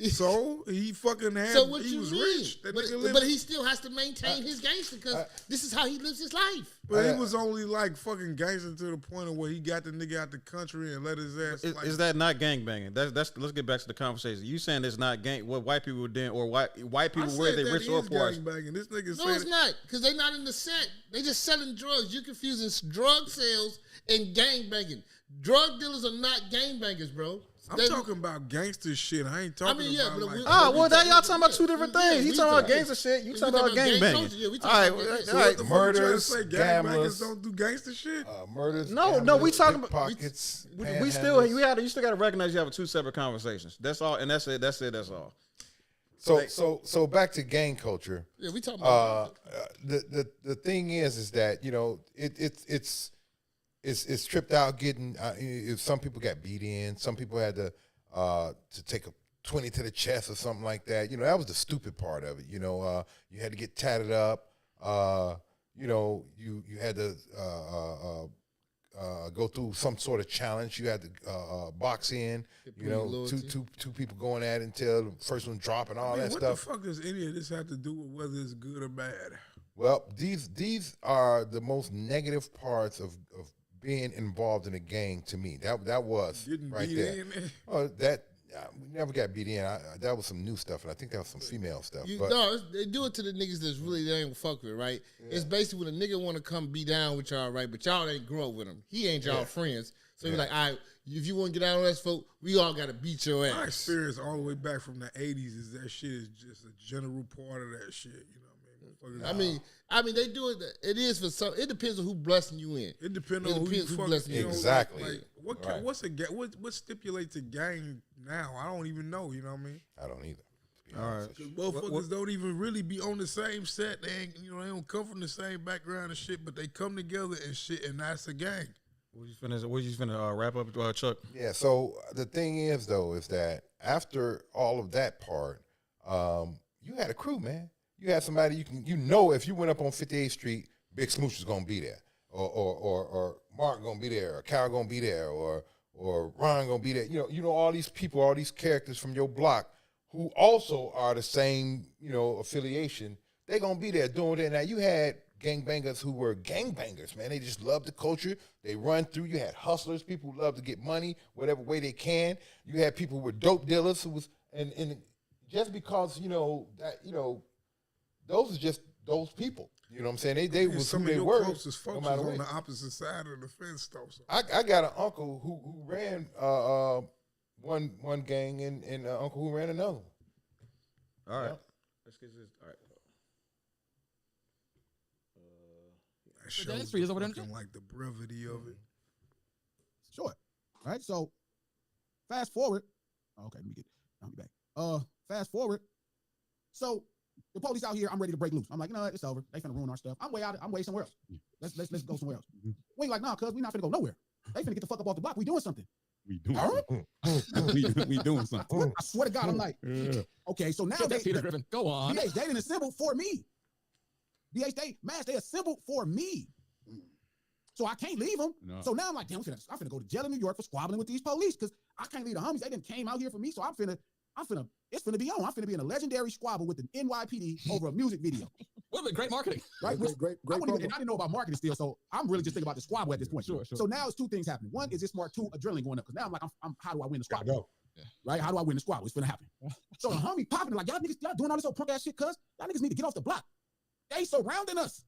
So he fucking had. So what he you was mean? rich. That nigga lived. But he still has to maintain his gangster because this is how he lives his life. But he was only like fucking gangster to the point of where he got the nigga out the country and let his ass. Is that not gang banging? That's let's get back to the conversation. You saying it's not gang? What white people did or white people where they rich or poor? Gang banging. This nigga No, it's not because they're not in the set. They just selling drugs. You're confusing drug sales and gang banging. Drug dealers are not gang bangers, bro. I'm talking about gangster shit. I ain't talking about like. Well, that y'all talking about two different things. You talking about gangster shit. You talking about gang banging. All right, So what the fuck Murders, you trying to say? Gang gamblers. bangers don't do gangster shit. Murders. No, we talking about pockets. you still got to recognize you have two separate conversations. That's all, and that's it. That's all. So back to gang culture. Yeah, we talking about the thing is that it's tripped out getting. If some people got beat in, some people had to take a 20 to the chest or something like that. That was the stupid part of it. You had to get tatted up. You had to go through some sort of challenge. You had to box in. Two people going at it until the first one drop and all that what stuff. What the fuck does any of this have to do with whether it's good or bad? Well, these are the most negative parts of being involved in a gang to me. That was Getting right beat there. in. Oh, we never got beat in. That was some new stuff, and I think that was some female stuff. They do it to the niggas that's really they ain't fuck with, right? Yeah. It's basically when a nigga want to come be down with y'all, right? But y'all ain't grow up with him. He ain't y'all friends. So you're like, all right, if you want to get out on us, folk, we all got to beat your ass. My experience all the way back from the 80s is that shit is just a general part of that shit. You know what I mean? I mean, they do it. It is for some. It depends on who blessing you in. It depends on who you blessing you. Exactly. What stipulates a gang now? I don't even know. You know what I mean? I don't either. be All honest right. with you. Motherfuckers don't even really be on the same set. They ain't, they don't come from the same background and shit, but they come together and shit, and that's a gang. What you finna wrap up, Chuck? Yeah, so the thing is, though, is that after all of that part, you had a crew, man. You had somebody if you went up on 58th Street, Big Smooch was gonna be there, or Mark gonna be there, or Carol gonna be there, or Ron gonna be there. You know all these people, all these characters from your block who also are the same, affiliation. They gonna be there doing it. Now you had gangbangers who were gangbangers, man. They just loved the culture. They run through. You had hustlers, people who love to get money whatever way they can. You had people who were dope dealers who was and just because those are just those people. You know what I'm saying? They was some who of they your were. closest folks No matter was on what. the opposite side of the fence, though. So. I got an uncle who ran one gang and an uncle who ran another one. All right. Yeah. Let's get this. All right. That shows industry is over there. fucking like the brevity of it. Sure. All right. So fast forward. Okay, I'll be back. Fast forward. So the police out here, I'm ready to break loose. I'm like, it's over. They finna ruin our stuff. I'm way somewhere else. Let's go somewhere else. We like, nah, cuz we not finna go nowhere. They finna get the fuck up off the block. We doing something. We doing something. we doing something. I swear to God, I'm like, okay, so now Peter Griffin, go on. Uh-huh. BH, they didn't assemble for me. BH, they assembled for me. So I can't leave them. No. So now I'm like, damn, I'm finna go to jail in New York for squabbling with these police because I can't leave the homies. They didn't came out here for me. So it's finna be on. I'm finna be in a legendary squabble with the NYPD over a music video. What a great marketing. Right? Great I didn't know about marketing still, so I'm really just thinking about the squabble at this point. Sure. So now it's two things happening. One is this Mark II adrenaline going up because now I'm like, how do I win the squabble? Go. Right? How do I win the squabble? It's finna happen. So the homie popping like, y'all doing all this old punk ass shit, cuz y'all niggas need to get off the block. They surrounding us.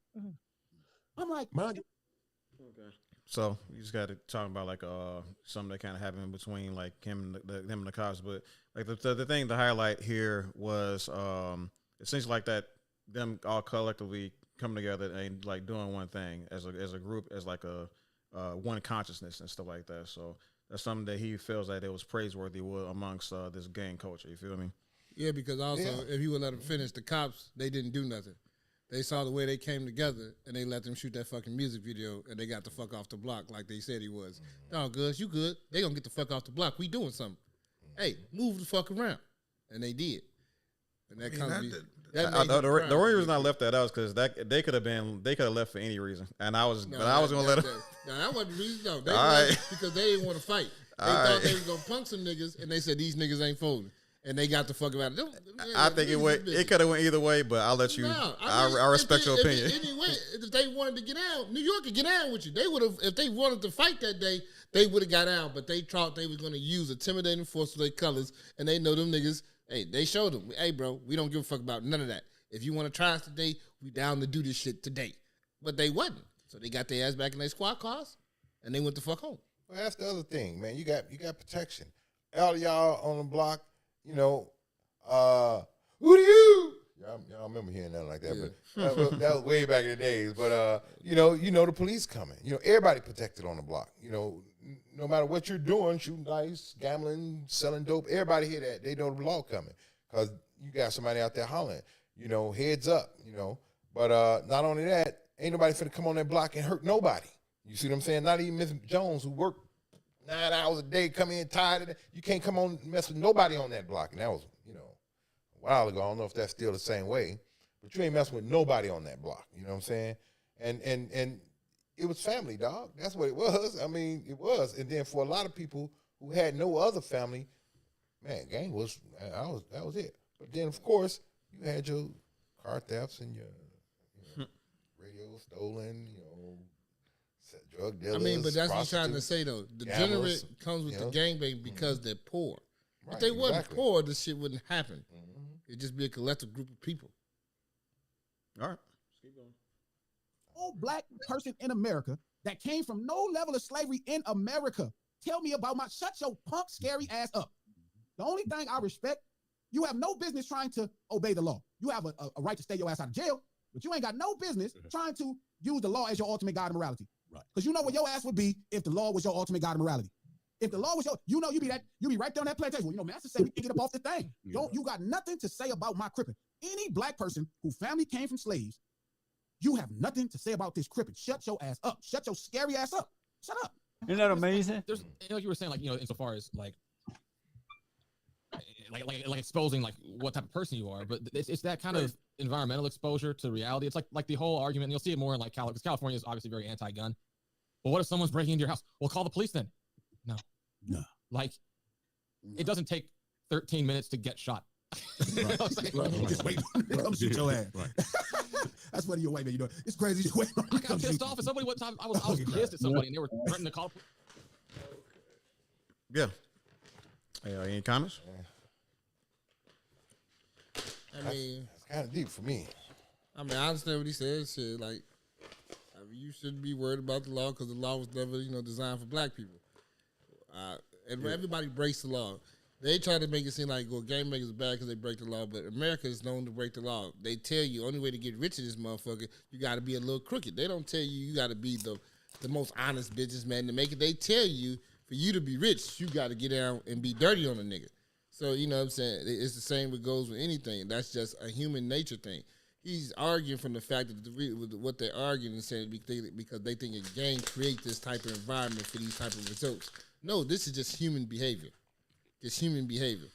I'm like, Mind you. Okay. So you just got to talk about like something that kind of happened in between like him and the cops, but like the thing to highlight here was essentially like that them all collectively coming together and like doing one thing as a group, as like a one consciousness and stuff like that. So that's something that he feels that it was praiseworthy amongst this gang culture. You feel me? Yeah, because also if you would let them finish, the cops, they didn't do nothing. They saw the way they came together, and they let them shoot that fucking music video, and they got the fuck off the block like they said he was. No, Gus, you good. They gonna get the fuck off the block. We doing something. Hey, move the fuck around. And they did. And that the only reason I left that out is because they could have left for any reason, and I was gonna let them. No, that wasn't the reason. No, they All left because they didn't want to fight. They thought they was gonna punk some niggas, and they said these niggas ain't folding. And they got the fuck about it. I think it could have went either way, but I'll let you. No, I respect your opinion. Anyway, if they wanted to get out, New York could get out with you. They would have, if they wanted to fight that day, they would have got out. But they thought they was going to use intimidating force for their colors, and they know them niggas. Hey, they showed them. Hey, bro, we don't give a fuck about none of that. If you want to try us today, we down to do this shit today. But they wasn't, so they got their ass back in their squad cars, and they went the fuck home. Well, that's the other thing, man. You got protection. All of y'all on the block, who do you? Y'all remember hearing that like that, Yeah. but that was way back in the days. But the police coming. Everybody protected on the block. No matter what you're doing, shooting dice, gambling, selling dope, everybody hear that. They know the law coming because you got somebody out there hollering. Heads up. But not only that, ain't nobody finna come on that block and hurt nobody. You see what I'm saying? Not even Miss Jones, who worked 9 hours a day, come in tired of that. You can't come on and mess with nobody on that block. And that was, a while ago. I don't know if that's still the same way, but you ain't messing with nobody on that block. You know what I'm saying? And it was family, dog. That's what it was. I mean, it was. And then for a lot of people who had no other family, man, gang was that was it. But then of course you had your car thefts and your radio stolen, drug dealers. I mean, but that's what I'm trying to say though. The gamblers, degenerate comes with the gangbang because they're poor. Right, If they wasn't exactly. poor, this shit wouldn't happen. It'd just be a collective group of people. All right. old black person in America that came from no level of slavery in America. Tell me about shut your punk scary ass up. The only thing I respect, you have no business trying to obey the law. You have a right to stay your ass out of jail, but you ain't got no business trying to use the law as your ultimate guide of morality. Right. Because you know where your ass would be if the law was your ultimate guide of morality. If the law was your, you be right there on that plantation. Well, Master said we can get up off the thing. You got nothing to say about my cripping. Any black person whose family came from slaves, you have nothing to say about this cripping. Shut your ass up. Shut your scary ass up. Shut up. Isn't that amazing? There's, like you were saying, insofar as like exposing like what type of person you are, but it's that kind of environmental exposure to reality. It's like the whole argument, and you'll see it more in like because California is obviously very anti-gun. But what if someone's breaking into your house? Well, call the police then. No. Like, it doesn't take 13 minutes to get shot. Right. Just wait. Come shoot your ass. Right. That's what you're waiting. It's crazy. Just wait. I got pissed off at somebody one time. I was pissed at somebody, and they were threatening to call. Yeah. Any comments? I mean, it's kind of deep for me. I mean, I understand what he says. Shit, like, I mean, you shouldn't be worried about the law because the law was never, designed for black people. And everybody breaks the law. They try to make it seem like, gangbangers is bad because they break the law, but America is known to break the law. They tell you only way to get rich in this motherfucker, you got to be a little crooked. They don't tell you got to be the most honest businessman to make it. They tell you for you to be rich, you got to get down and be dirty on a nigga. So, you know what I'm saying? It's the same that goes with anything. That's just a human nature thing. He's arguing from the fact that what they're arguing and saying because they think a gang creates this type of environment for these type of results. No, this is just human behavior. It's human behavior.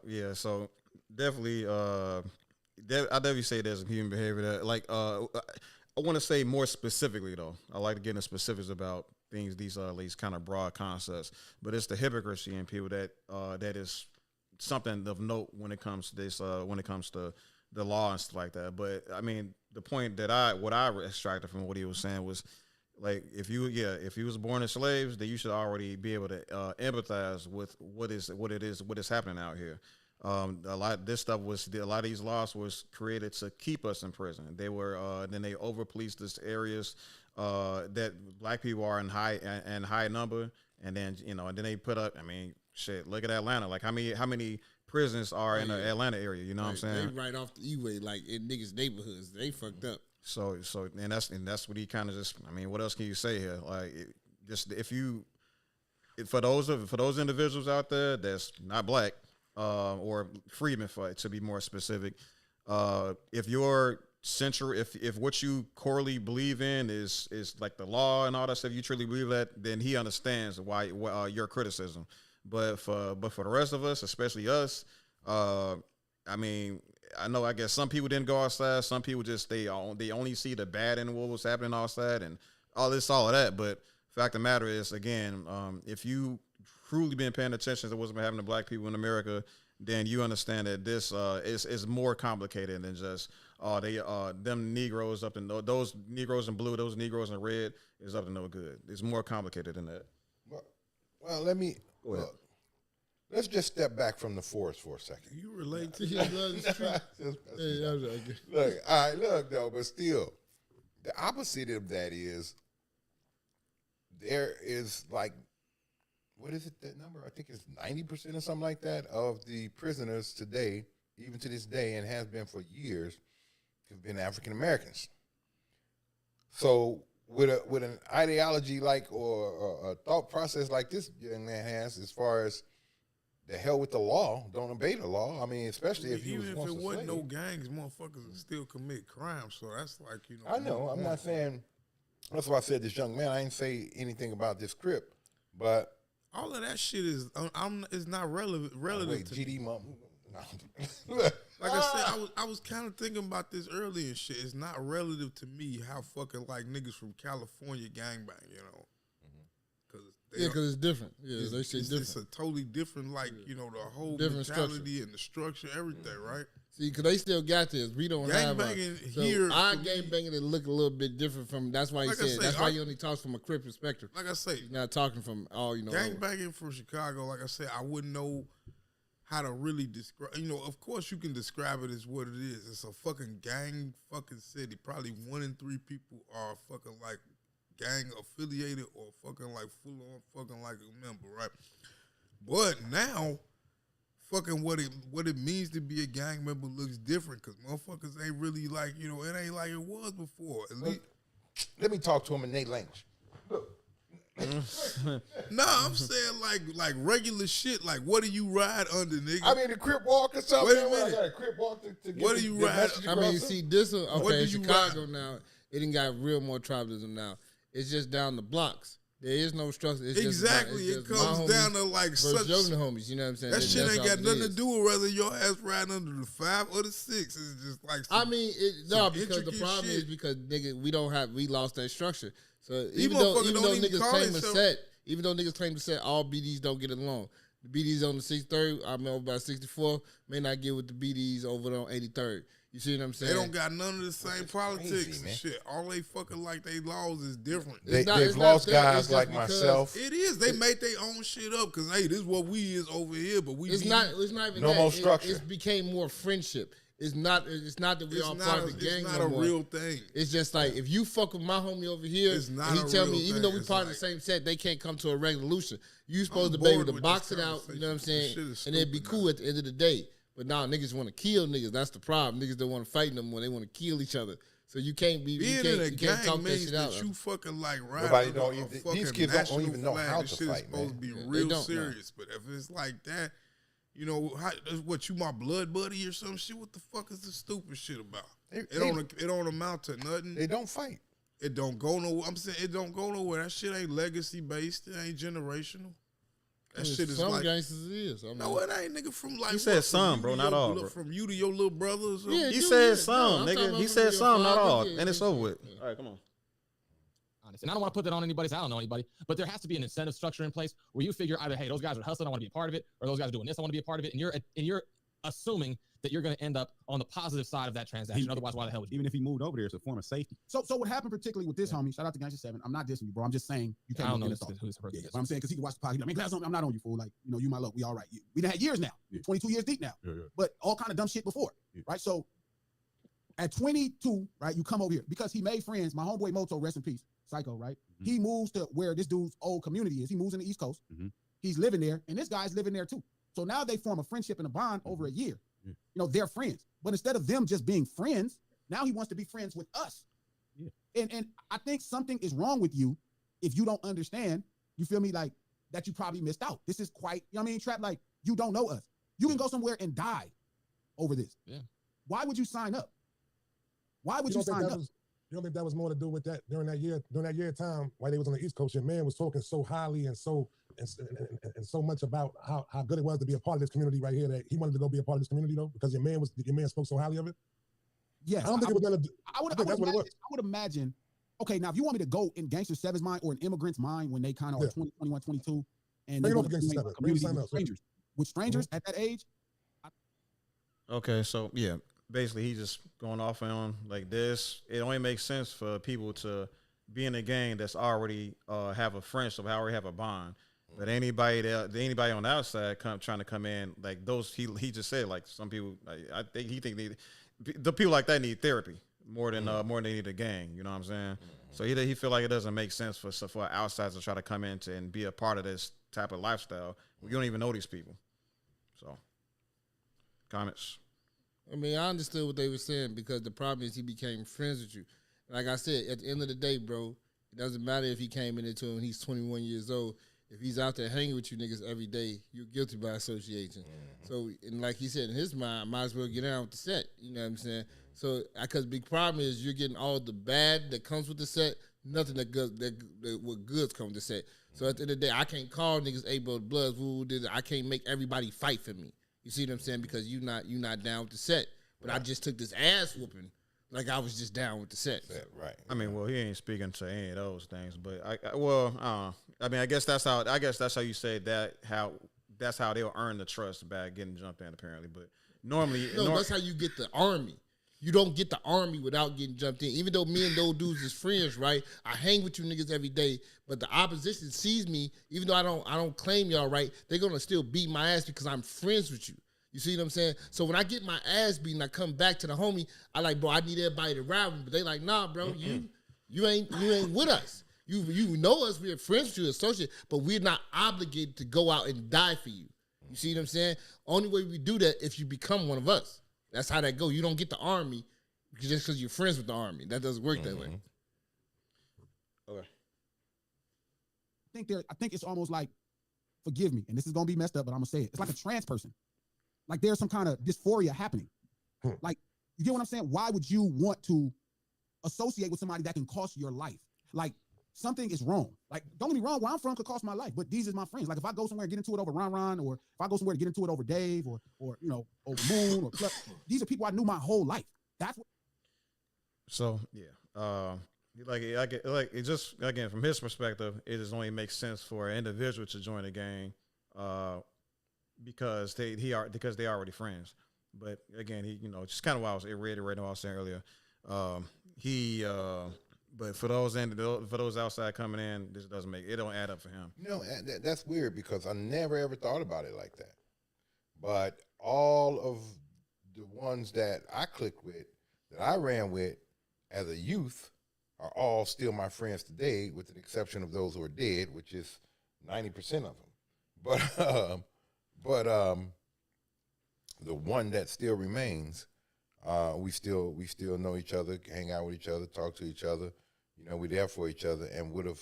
Yeah, so definitely, I definitely say there's a human behavior that, like, I want to say more specifically though. I like to get into specifics about things, these kind of broad concepts, but it's the hypocrisy in people that is something of note when it comes to this, when it comes to the law and stuff like that. But I mean, the point that what I extracted from what he was saying was, like, if you was born as slaves, then you should already be able to empathize with what is happening out here. A lot of these laws was created to keep us in prison. They were then they over policed this areas that black people are in high number, and then and then they put up. I mean, shit. Look at Atlanta. Like how many prisons are in the Atlanta area? You know what I'm saying? They right off the E-way, like in niggas' neighborhoods. They fucked up. So and that's what he kind of just. I mean, what else can you say here? Like, for those individuals out there that's not black or freedmen, to be more specific, if your if what you corely believe in is like the law and all that stuff, you truly believe that, then he understands why your criticism. But for the rest of us, especially us, I mean, I guess some people didn't go outside. Some people just they only see the bad in what was happening outside and all of that. But fact of the matter is, again, if you truly been paying attention to what's been happening to black people in America, then you understand that this is more complicated than just them Negroes up to those Negroes in blue, those Negroes in red is up to no good. It's more complicated than that. Well, let me. Let's just step back from the forest for a second. You relate to your Look, all right, look though, but still, the opposite of that is there is like, what is it, that number? I think it's 90% or something like that of the prisoners today, even to this day, and has been for years, have been African Americans. So with an ideology like or a thought process like this young man has, as far as the hell with the law, don't obey the law. I mean, especially if you even if it wasn't no gangs, motherfuckers would still commit crimes. So that's like, I know. I'm not saying. That's why I said this young man. I didn't say anything about this crip, but all of that shit is not relevant. Wait, to GD mom. Like I said, I was kind of thinking about this earlier and shit. It's not relative to me how fucking like niggas from California gangbang, Because it's different. Yeah, they shit different. It's a totally different, like, the whole different mentality structure. And the structure, everything, right? See, because they still got this. We don't have here. Our gangbanging it look a little bit different from. That's why he said. That's why he only talks from a crip perspective. Like I say, he's not talking from all gangbanging from Chicago. Like I said, I wouldn't know how to really describe. Of course, you can describe it as what it is. It's a fucking gang fucking city. Probably 1 in 3 people are fucking like gang affiliated or fucking like full on fucking like a member, right? But now, fucking what it means to be a gang member looks different because motherfuckers ain't really like, it ain't like it was before. At least. Let me talk to him in their language. Look, Nah, I'm saying like regular shit. Like, what do you ride under, nigga? I mean, the crip walk or something. Wait a I minute. got a crip walk to get What do you ride? I mean, see, this one, What okay, do in you Chicago now, it ain't got real more tribalism now. It's just down the blocks. There is no structure. It's Exactly. Just It comes down to like such your homies. You know what I'm saying? That shit That's ain't all got it nothing is. to do with whether your ass riding under the 5 or the 6. It's just like I mean, no, because the intricate problem shit. is because nigga, we lost that structure. So These even though motherfuckers don't even niggas call claim a themselves- set, even though niggas claim to set, all BDs don't get along. The BDs on the 63rd, I mean over by 64th, may not get with the BDs over on 83rd. You see what I'm saying? They don't got none of the same politics crazy, and shit. All they fucking like they laws is different. They've it's lost not that, guys it's just like because myself. It is. They made their own shit up because hey, this is what we is over here, but we It's be- not even No that. more structure. It's became more friendship. It's not that we It's all not part a- of the gang It's not no a more. real thing. It's just like if you fuck with my homie over here, It's not and he a tell real me even thing. though we It's part of like- the same set, they can't come to a resolution. You supposed I'm to be able bored to with box this it out. You know what I'm conversation. saying? This shit is And it'd be stupid cool now. at the end of the day. But now niggas want to kill niggas. That's the problem. Niggas don't want to fight no more. They want to kill each other. So you can't be. Being you in can't, a you can't gang talk that means shit that out. you fucking like ride Nobody under don't a even- these fucking kids don't national even know flag. how This to shit fight, is supposed man. to be They real don't, no. serious. But if it's like that, you know, what you my blood buddy or some shit? What the fuck is the stupid shit about? It don't amount to nothing. They don't fight. It don't go nowhere. I'm saying it don't go nowhere. That shit ain't legacy based. It ain't generational. That shit is some like gangsters it is. I mean, no, it ain't, nigga. From like He said what, from some, you bro, to not your all, li- bro. From you to your little brother or something. Yeah, He dude, said yeah. some, No, I'm talking nigga. about He from said your some, not father, all. yeah, And it's yeah, over yeah. with. All right, come on. Honest. And I don't want to put that on anybody. So I don't know anybody, but there has to be an incentive structure in place where you figure either, hey, those guys are hustling, I want to be a part of it, or those guys are doing this, I want to be a part of it, and you're assuming that you're going to end up on the positive side of that transaction. Otherwise, why the hell would you? Even if he moved over there, it's a form of safety. So what happened particularly with this homie? Shout out to Gangster 7. I'm not dissing you, bro. I'm just saying you I can't don't know look at us who's the person. Yeah, but I'm saying because he can watch the podcast. I mean, class, I'm not on you, fool. Like, you know, you my love. We all right. We done had years now. 22 years deep now. But all kind of dumb shit before, right? So at 22, right, you come over here because he made friends. My homeboy Moto, rest in peace, Psycho, right? Mm-hmm. He moves to where this dude's old community is. He moves in the East Coast. Mm-hmm. He's living there, and this guy's living there too. So now they form a friendship and a bond over a year. Yeah. You know, they're friends. But instead of them just being friends, now he wants to be friends with us. Yeah. And I think something is wrong with you if you don't understand, you feel me, like that you probably missed out. This is quite, you know what I mean, Trap, like you don't know us. You can go somewhere and die over this. Yeah. Why would you sign up? Why would you sign up? You don't think that was more to do with that during that year of time while they was on the East Coast? Your man was talking so highly and so much about how good it was to be a part of this community right here that he wanted to go be a part of this community though because your man spoke so highly of it. Yes, I don't think it was gonna. I would imagine. Okay, now if you want me to go in Gangster 7's mind or an immigrant's mind when they kind of are 20, 21, 22, and Bring it they up against want to 7. community Sign with up. strangers, at that age. Okay, so yeah, basically he's just going off on like this. It only makes sense for people to be in a gang that's already have a friendship, already have a bond. But anybody on the outside trying to come in like those, he just said like some people, like, I think he think the people like that need therapy more than they need a gang. You know what I'm saying? So he feel like it doesn't make sense for outsiders to try to come in and be a part of this type of lifestyle. You don't even know these people. So, comments. I mean, I understood what they were saying because the problem is he became friends with you. Like I said, at the end of the day, bro, it doesn't matter if he came into him and he's 21 years old. If he's out there hanging with you niggas every day, you're guilty by association. So, and like he said, in his mind, I might as well get down with the set. You know what I'm saying? So, because big problem is you're getting all the bad that comes with the set, nothing that what goods come with the set. So at the end of the day, I can't call niggas, hey, bro, Bloods, I can't make everybody fight for me. You see what I'm saying? Because you're not down with the set. But I just took this ass whooping like I was just down with the set. Right. I mean, well, he ain't speaking to any of those things, but I guess that's how you say that. That's how they'll earn the trust by getting jumped in, apparently. But normally, that's how you get the army. You don't get the army without getting jumped in. Even though me and those dudes is friends, right? I hang with you niggas every day, but the opposition sees me. Even though I don't claim y'all, right? They're gonna still beat my ass because I'm friends with you. You see what I'm saying? So when I get my ass beaten, I come back to the homie. I like, bro, I need everybody to ride with me. But they like, nah, bro, you ain't with us. You know us. We're friends with you, associate, but we're not obligated to go out and die for you. You see what I'm saying? Only way we do that if you become one of us. That's how that go. You don't get the army just because you're friends with the army. That doesn't work that way. Okay. think it's almost like, forgive me, and this is gonna be messed up, but I'm gonna say it. It's like a trans person. Like there's some kind of dysphoria happening. Like, you get what I'm saying? Why would you want to associate with somebody that can cost your life? Like, something is wrong. Like, don't get me wrong, where I'm from could cost my life, but these is my friends. Like, if I go somewhere and get into it over Ron, or if I go somewhere to get into it over Dave, or you know, over Moon, or Club, these are people I knew my whole life. That's what. So yeah, like it just, again, from his perspective, it just only makes sense for an individual to join the gang, because they already friends. But again, he, you know, just kind of what I was reiterating what I was saying earlier. But for those outside coming in, this don't add up for him. You know, that's weird because I never ever thought about it like that. But all of the ones that I clicked with, that I ran with as a youth, are all still my friends today, with the exception of those who are dead, which is 90% of them. But the one that still remains, we still know each other, hang out with each other, talk to each other. You know, we're there for each other, and would have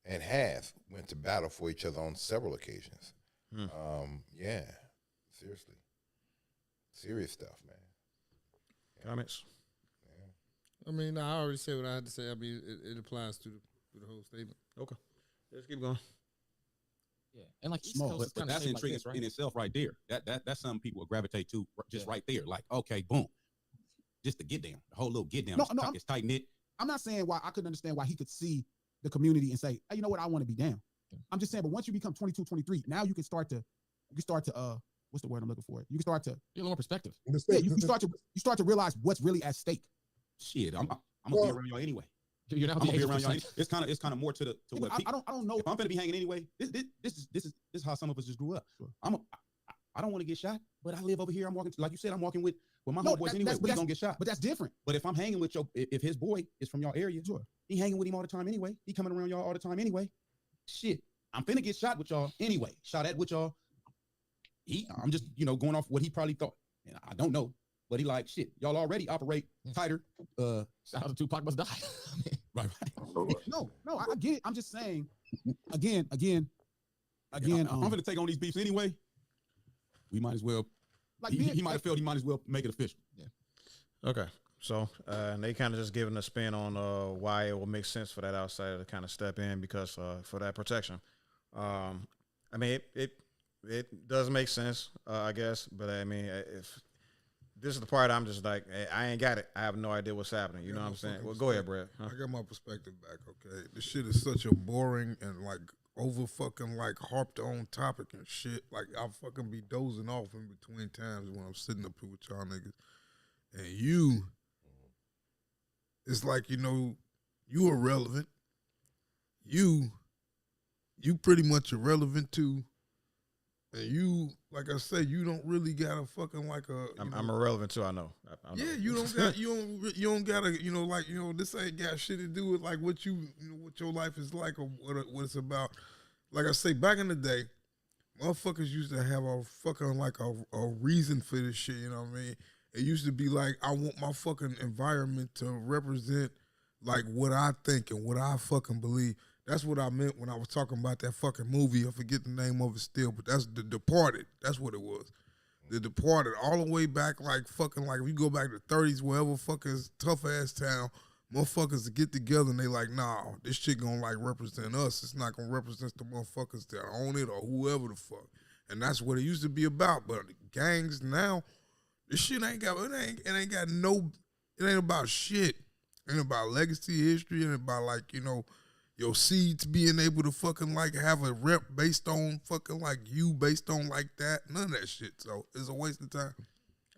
and have went to battle for each other on several occasions. Yeah, seriously, serious stuff, man. Comments? I mean, I already said what I had to say. I mean, it applies to the whole statement. Okay, let's keep going. Yeah, and like East Small, Coast but that's intriguing like this, right? in itself, right there. That's something people will gravitate to, just right there. Like, okay, boom, just the get down, the whole little get down. It's tight knit. I'm not saying why I couldn't understand why he could see the community and say, hey, you know what, I want to be down. I'm just saying, but once you become 22, 23, now you can start to what's the word I'm looking for? You can start to get a little more perspective. Yeah, you start to realize what's really at stake. Shit, I'm gonna be around y'all anyway. You're not I'm gonna be around y'all. It's kind of more to what I don't know. If I'm gonna be hanging anyway, this is how some of us just grew up. Sure. I don't want to get shot, but I live over here. I'm walking, like you said, I'm walking with my homeboys anyway. We're gonna get shot. But that's different. But if I'm hanging with if his boy is from y'all area, sure, he hanging with him all the time anyway. He coming around y'all all the time anyway. Shit, I'm finna get shot with y'all anyway. Shot at with y'all. I'm just, going off what he probably thought. And I don't know. But he like, shit, y'all already operate tighter. Shout out to Tupac must die. Right. No, I get it. I'm just saying, again. I'm gonna take on these beefs anyway. We might as well. Like he might have felt he might as well make it official. Yeah. Okay. So and they kind of just giving a spin on why it will make sense for that outsider to kind of step in because for that protection. I mean, it does make sense, I guess. But I mean, if this is the part I'm just like, hey, I ain't got it. I have no idea what's happening. You know what I'm saying? Well, go ahead, Brad. Huh? I got my perspective back, okay? This shit is such a boring and like over fucking like harped on topic and shit. Like I fucking be dozing off in between times when I'm sitting up here with y'all niggas. And it's like, you irrelevant. You pretty much irrelevant too. And you, like I said, you don't really got a fucking like a. I'm irrelevant too. I know. Yeah, you don't got you don't gotta this ain't got shit to do with like what what your life is like or what it's about. Like I say, back in the day, motherfuckers used to have a fucking like a reason for this shit. You know what I mean? It used to be like, I want my fucking environment to represent like what I think and what I fucking believe. That's what I meant when I was talking about that fucking movie. I forget the name of it still, but that's The Departed. That's what it was. The Departed, all the way back, like fucking, like if you go back to the 30s, wherever fucking tough ass town, motherfuckers to get together and they like, nah, this shit gonna like represent us. It's not gonna represent the motherfuckers that own it or whoever the fuck. And that's what it used to be about. But gangs now, this shit ain't about shit. It ain't about legacy, history, it ain't about like, your seeds being able to fucking like have a rep based on fucking like you based on like that. None of that shit. So it's a waste of time.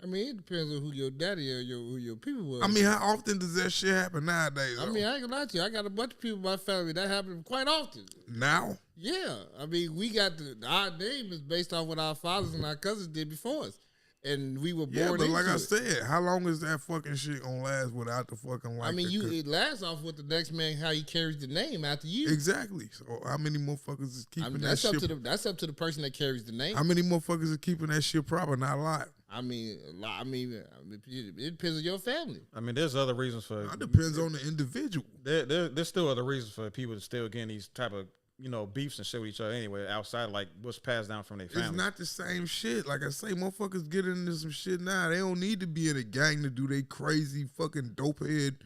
I mean, it depends on who your daddy or who your people was. I mean, how often does that shit happen nowadays? I mean, I ain't gonna lie to you. I got a bunch of people in my family that happen quite often. Now? Yeah. I mean, we got our name is based on what our fathers and our cousins did before us. And we were born into it. Yeah, but like I said, how long is that fucking shit gonna last without the fucking like? I mean, it lasts off with the next man, how he carries the name after you. Exactly. So how many motherfuckers is keeping that shit? That's up to the person that carries the name. How many motherfuckers are keeping that shit proper, not alive? I mean, it depends on your family. I mean, there's other reasons for. It depends on the individual. There's still other reasons for people to still getting these type of beefs and shit with each other anyway. Outside, like what's passed down from their family. It's not the same shit. Like I say, motherfuckers get into some shit now. They don't need to be in a gang to do they crazy fucking dope head,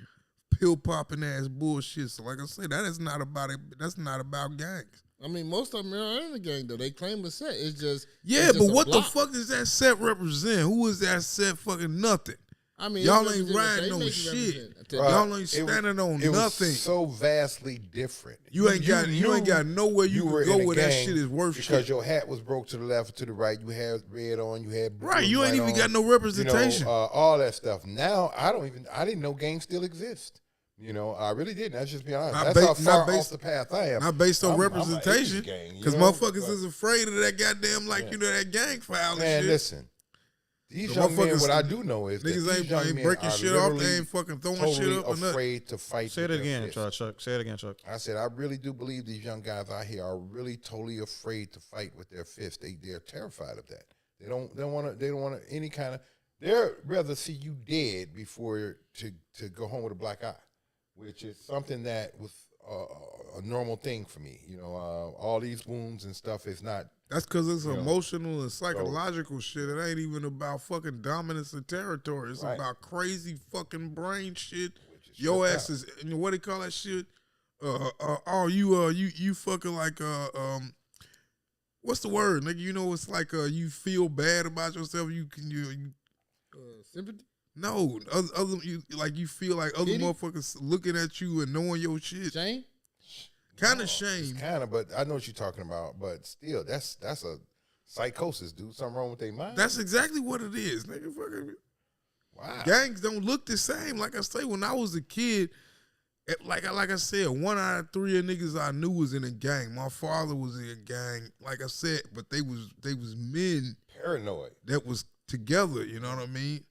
pill popping ass bullshit. So like I say, that is not about it. That's not about gangs. I mean, most of them are in the gang though. They claim a set. It's just but what the fuck does that set represent? Who is that set? Fucking nothing. I mean, y'all ain't riding no shit. Y'all ain't standing on it nothing. Was so vastly different. You ain't got nowhere you can go where that shit is worth shit. Because your hat was broke to the left or to the right. You had red on. You had blue right. You ain't even got no representation. All that stuff. Now I didn't know gangs still exist. I really didn't. That's just be honest. That's how far off the path I am. Not based on representation. Because motherfuckers is afraid of that goddamn that gang file and man, shit. Listen. These young men, what I do know is niggas that ain't breaking shit off. They ain't fucking throwing totally shit up. Afraid to fight. Say it again, Chuck. Say it again, Chuck. I said I really do believe these young guys out here are really totally afraid to fight with their fists. They're terrified of that. They don't want any kind of. They'd rather see you dead before to go home with a black eye, which is something that was a normal thing for me. All these wounds and stuff is not. That's because it's emotional and psychological shit. It ain't even about fucking dominance and territory. It's about crazy fucking brain shit. Your ass is, what they call that shit? You fucking like, what's the word, nigga? It's like you feel bad about yourself. Sympathy? No, you feel like other motherfuckers looking at you and knowing your shit. Shame? Kind of shame. Kind of, but I know what you're talking about. But still, that's a psychosis, dude. Something wrong with their mind. That's exactly what it is, nigga. Fucking wow. Gangs don't look the same. Like I say, when I was a kid, like I said, 1 out of 3 of niggas I knew was in a gang. My father was in a gang. Like I said, but they was men. Paranoid. That was together. You know what I mean?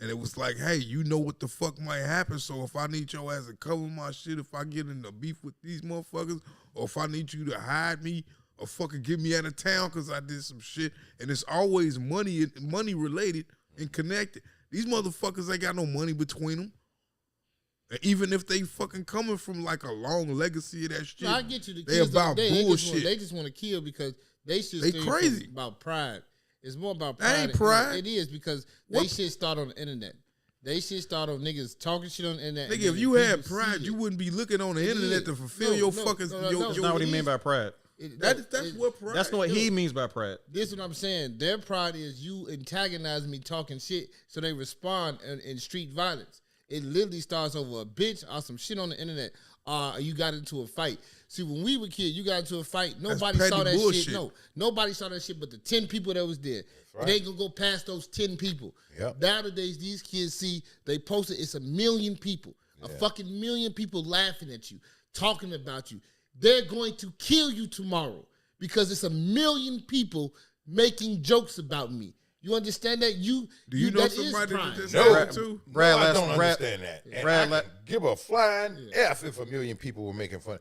And it was like, hey, you know what the fuck might happen. So if I need your ass to cover my shit, if I get into beef with these motherfuckers, or if I need you to hide me, or fucking get me out of town because I did some shit, and it's always money related and connected. These motherfuckers ain't got no money between them. And even if they fucking coming from like a long legacy of that shit, I get you. They about bullshit. They just want to kill because they crazy about pride. It's more about pride. That ain't pride. It is because they shit start on the internet. They shit start on niggas talking shit on the internet. Nigga, if you had pride, you wouldn't be looking on the internet to fulfill your fucking. That's not what he mean by pride. That's what pride. That's not what he means by pride. This is what I'm saying. Their pride is you antagonize me talking shit, so they respond in street violence. It literally starts over a bitch or some shit on the internet. You got into a fight. See, when we were kids, you got into a fight. Nobody saw that bullshit. Shit. No, nobody saw that shit but the 10 people that was there. Right. They ain't gonna go past those 10 people. Yep. Nowadays, these kids see, they posted, it's 1 million people. A fucking million people laughing at you, talking about you. They're going to kill you tomorrow because it's 1 million people making jokes about me. You understand that? Do you know somebody that just happened to? Brad, I don't understand that. And I give a flying F if 1 million people were making fun.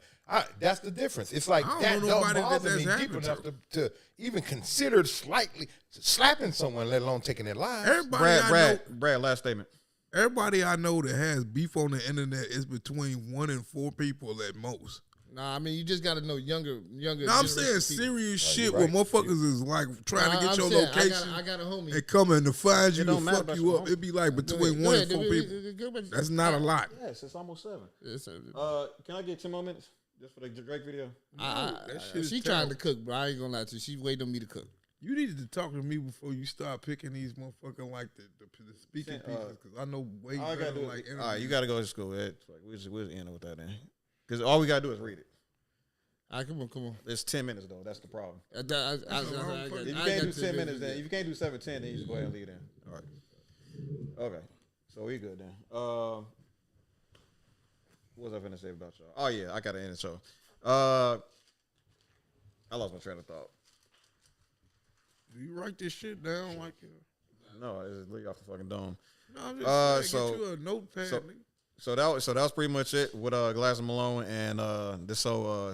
That's the difference. It's like that don't bother me deep enough to even consider slightly slapping someone, let alone taking their lives. Brad, last statement. Everybody I know that has beef on the internet is between 1 and 4 people at most. Nah, I mean, you just got to know younger. No, I'm saying serious shit where motherfuckers is like trying to get your location I got a homie. and coming to find you to fuck you up. It'd be like between 1 and 4 people. That's not a lot. Yes, it's almost 7. Can I get 10 more minutes just for the Drake video? She trying to cook, bro. I ain't gonna lie to you. She waiting on me to cook. You needed to talk to me before you start picking these motherfucking like the speaking pieces because I know way better. Like, all right, you got to go to school, Ed. We'll just end with that then. Because all we got to do is read it. All right, come on. It's 10 minutes, though. That's the problem. If you can't do 10 minutes, then if you can't do 7-10, then you just go ahead and leave then. All right. Okay. So we good then. What was I going to say about y'all? Oh, yeah. I got to end the show. I lost my train of thought. Do you write this shit down like No, it's leave off the fucking dome. No, I'm just saying, get you a notepad, nigga. So that was pretty much it with Glass and Malone and this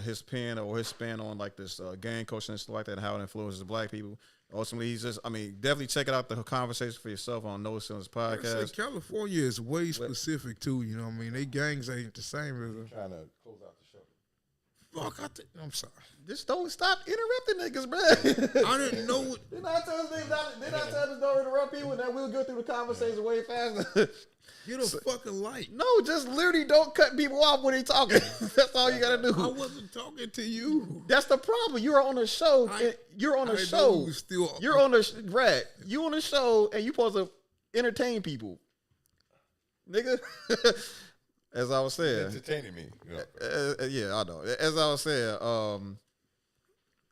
his pen or his spin on like this gang coaching and stuff like that and how it influences black people. Ultimately, definitely check it out the conversation for yourself on No Ceilings podcast. California is way specific too. You know what I mean? They gangs ain't the same as trying to close out the show. fuck? I'm sorry. Just don't stop interrupting niggas, bro. I didn't know what. Didn't I tell this don't interrupt people, and then we'll go through the conversation way faster. Get a fucking light. No, just literally don't cut people off when they talking. That's all you gotta do. I wasn't talking to you. That's the problem. You're on a show. You're on a show. You're on a Brad. You on a show, and you supposed to entertain people, nigga. As I was saying, entertaining me. Yeah, I know. As I was saying,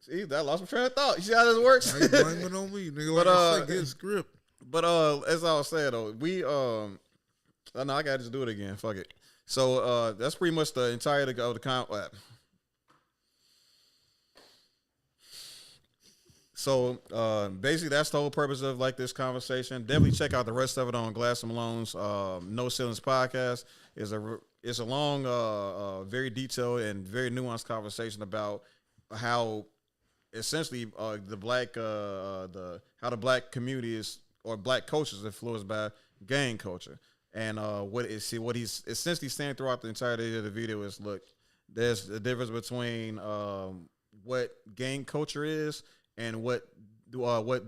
see, that lost my train of thought. You see how this works? I ain't blaming on me, nigga. Like I said, get script. But as I was saying though, we I know I gotta just do it again. Fuck it. So that's pretty much the entirety of the So basically, that's the whole purpose of like this conversation. Definitely check out the rest of it on Glass and Malone's No Ceilings podcast. It's a long, very detailed and very nuanced conversation about how essentially how the black community is or black culture is influenced by gang culture. And what he's essentially saying throughout the entirety of the video is, look, there's a difference between what gang culture is and what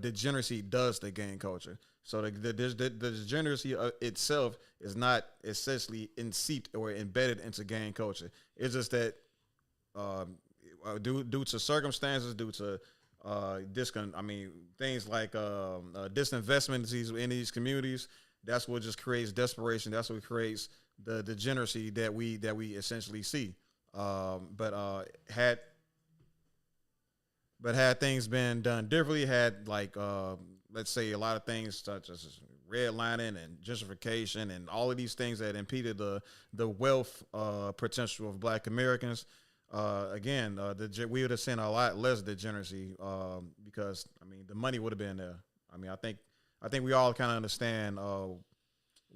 degeneracy does to gang culture. So the degeneracy itself is not essentially inseeped or embedded into gang culture. It's just that due to circumstances, due to things like disinvestment in these communities. That's what just creates desperation. That's what creates the degeneracy that we essentially see. But had things been done differently, had let's say a lot of things such as redlining and gentrification and all of these things that impeded the wealth potential of Black Americans. We would have seen a lot less degeneracy because the money would have been there. I think we all kind of understand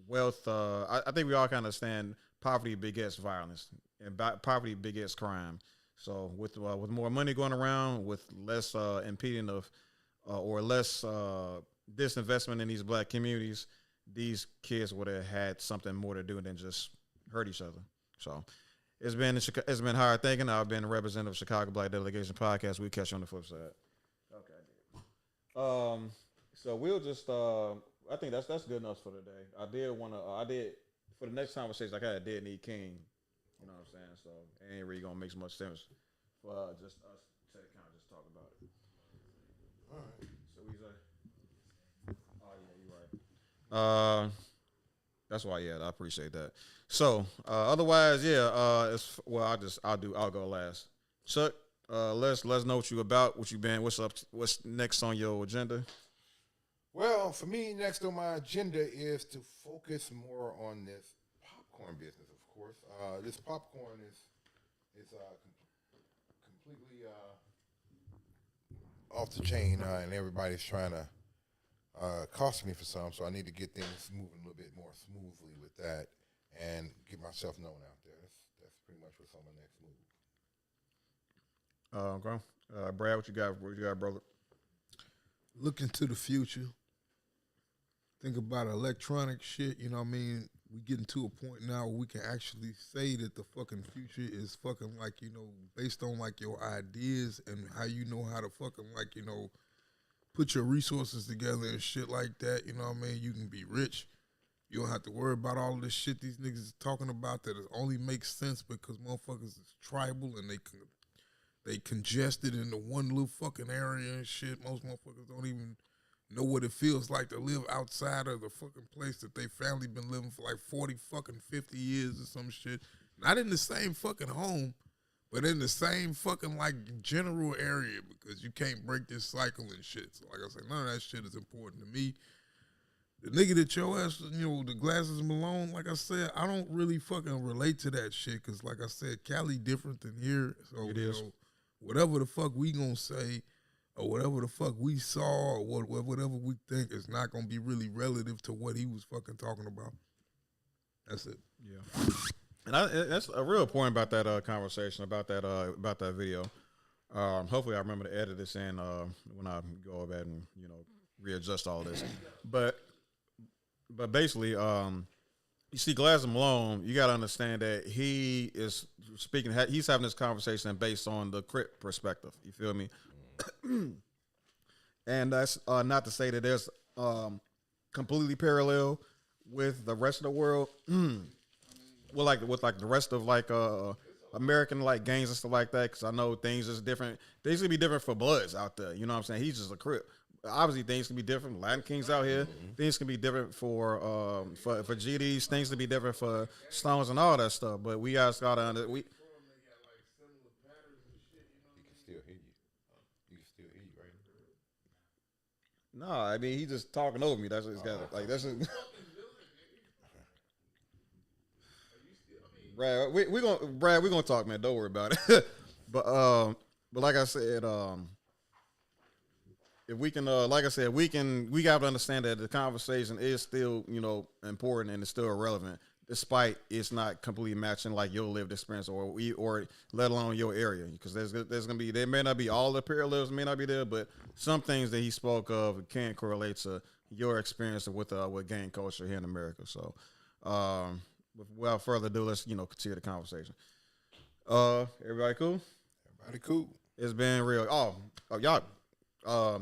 wealth. I think we all kind of understand poverty begets violence and poverty begets crime. So with more money going around, with less impeding of or less disinvestment in these Black communities, these kids would have had something more to do than just hurt each other. So it's been hard thinking. I've been a representative of Chicago Black Delegation podcast. We'll catch you on the flip side. Okay. So we'll just I think that's good enough for today. I did for the next conversation I did need King. You know what I'm saying? So it ain't really gonna make so much sense for just us to kind of just talk about it. All right. So we say, oh yeah, you're right. That's why, I appreciate that. So otherwise, I'll go last. Chuck, let's know what you about, what you been, what's up, what's next on your agenda. Well, for me, next on my agenda is to focus more on this popcorn business, of course. This popcorn is completely off the chain, and everybody's trying to cost me for some, so I need to get things moving a little bit more smoothly with that and get myself known out there. That's pretty much what's on my next move. Okay. Brad, what you got, brother? Look into the future. Think about electronic shit, you know what I mean? We getting to a point now where we can actually say that the fucking future is fucking based on your ideas and how you know how to fucking put your resources together and shit like that, you know what I mean? You can be rich. You don't have to worry about all of this shit these niggas is talking about that it only makes sense because motherfuckers is tribal and they congested into one little fucking area and shit. Most motherfuckers don't even know what it feels like to live outside of the fucking place that they family been living for 40 fucking 50 years or some shit. Not in the same fucking home, but in the same fucking general area because you can't break this cycle and shit. So like I said, none of that shit is important to me. The nigga that your ass, the glasses Malone, like I said, I don't really fucking relate to that shit because like I said, Cali different than here. So it is. Whatever the fuck we gonna say or whatever the fuck we saw or whatever we think is not gonna be really relative to what he was fucking talking about. That's it. Yeah. And that's a real point about that conversation, about that video. Hopefully I remember to edit this in when I go back and, readjust all this. But basically, you see Glass and Malone, you got to understand that he is speaking. He's having this conversation based on the Crip perspective. You feel me? And that's not to say that there's completely parallel with the rest of the world. Well, like with like the rest of like American like gangs and stuff like that. Because I know things is different. Things can be different for Bloods out there. You know what I'm saying? He's just a Crip. Obviously, things can be different. Latin Kings out here, things can be different for GDs. Things can be different for Stones and all that stuff. But we guys gotta He can still hear you. He can still hear you, right? No, I mean he just talking over me. That's what he's got. Like that's. Brad, we gonna talk, man. Don't worry about it. but like I said, if we can, like I said, we got to understand that the conversation is still, important and it's still relevant, despite it's not completely matching like your lived experience or let alone your area, because there may not be all the parallels, may not be there, but some things that he spoke of can correlate to your experience with gang culture here in America. So, without further ado, let's continue the conversation. Everybody cool? Everybody cool. It's been real. Oh, y'all.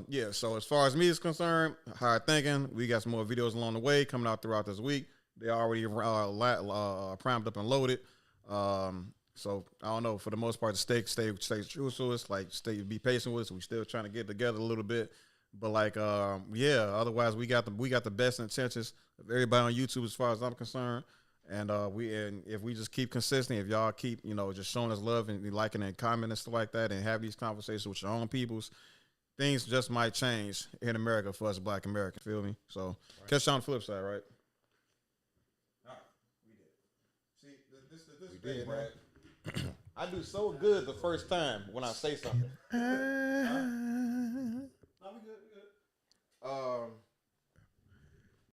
Yeah, so as far as me is concerned, hard thinking, we got some more videos along the way coming out throughout this week. They already primed up and loaded. So I don't know, for the most part, stay true to us, like be patient with us. We still trying to get together a little bit. But otherwise we got the best intentions of everybody on YouTube as far as I'm concerned. And if we just keep consistent, if y'all keep, just showing us love and liking and commenting and stuff like that and have these conversations with your own peoples, things just might change in America for us Black Americans. Feel me? So catch you on the flip side, right? All right, we did. See, this thing, Brad. I do so good the first time when I say something. No, we good.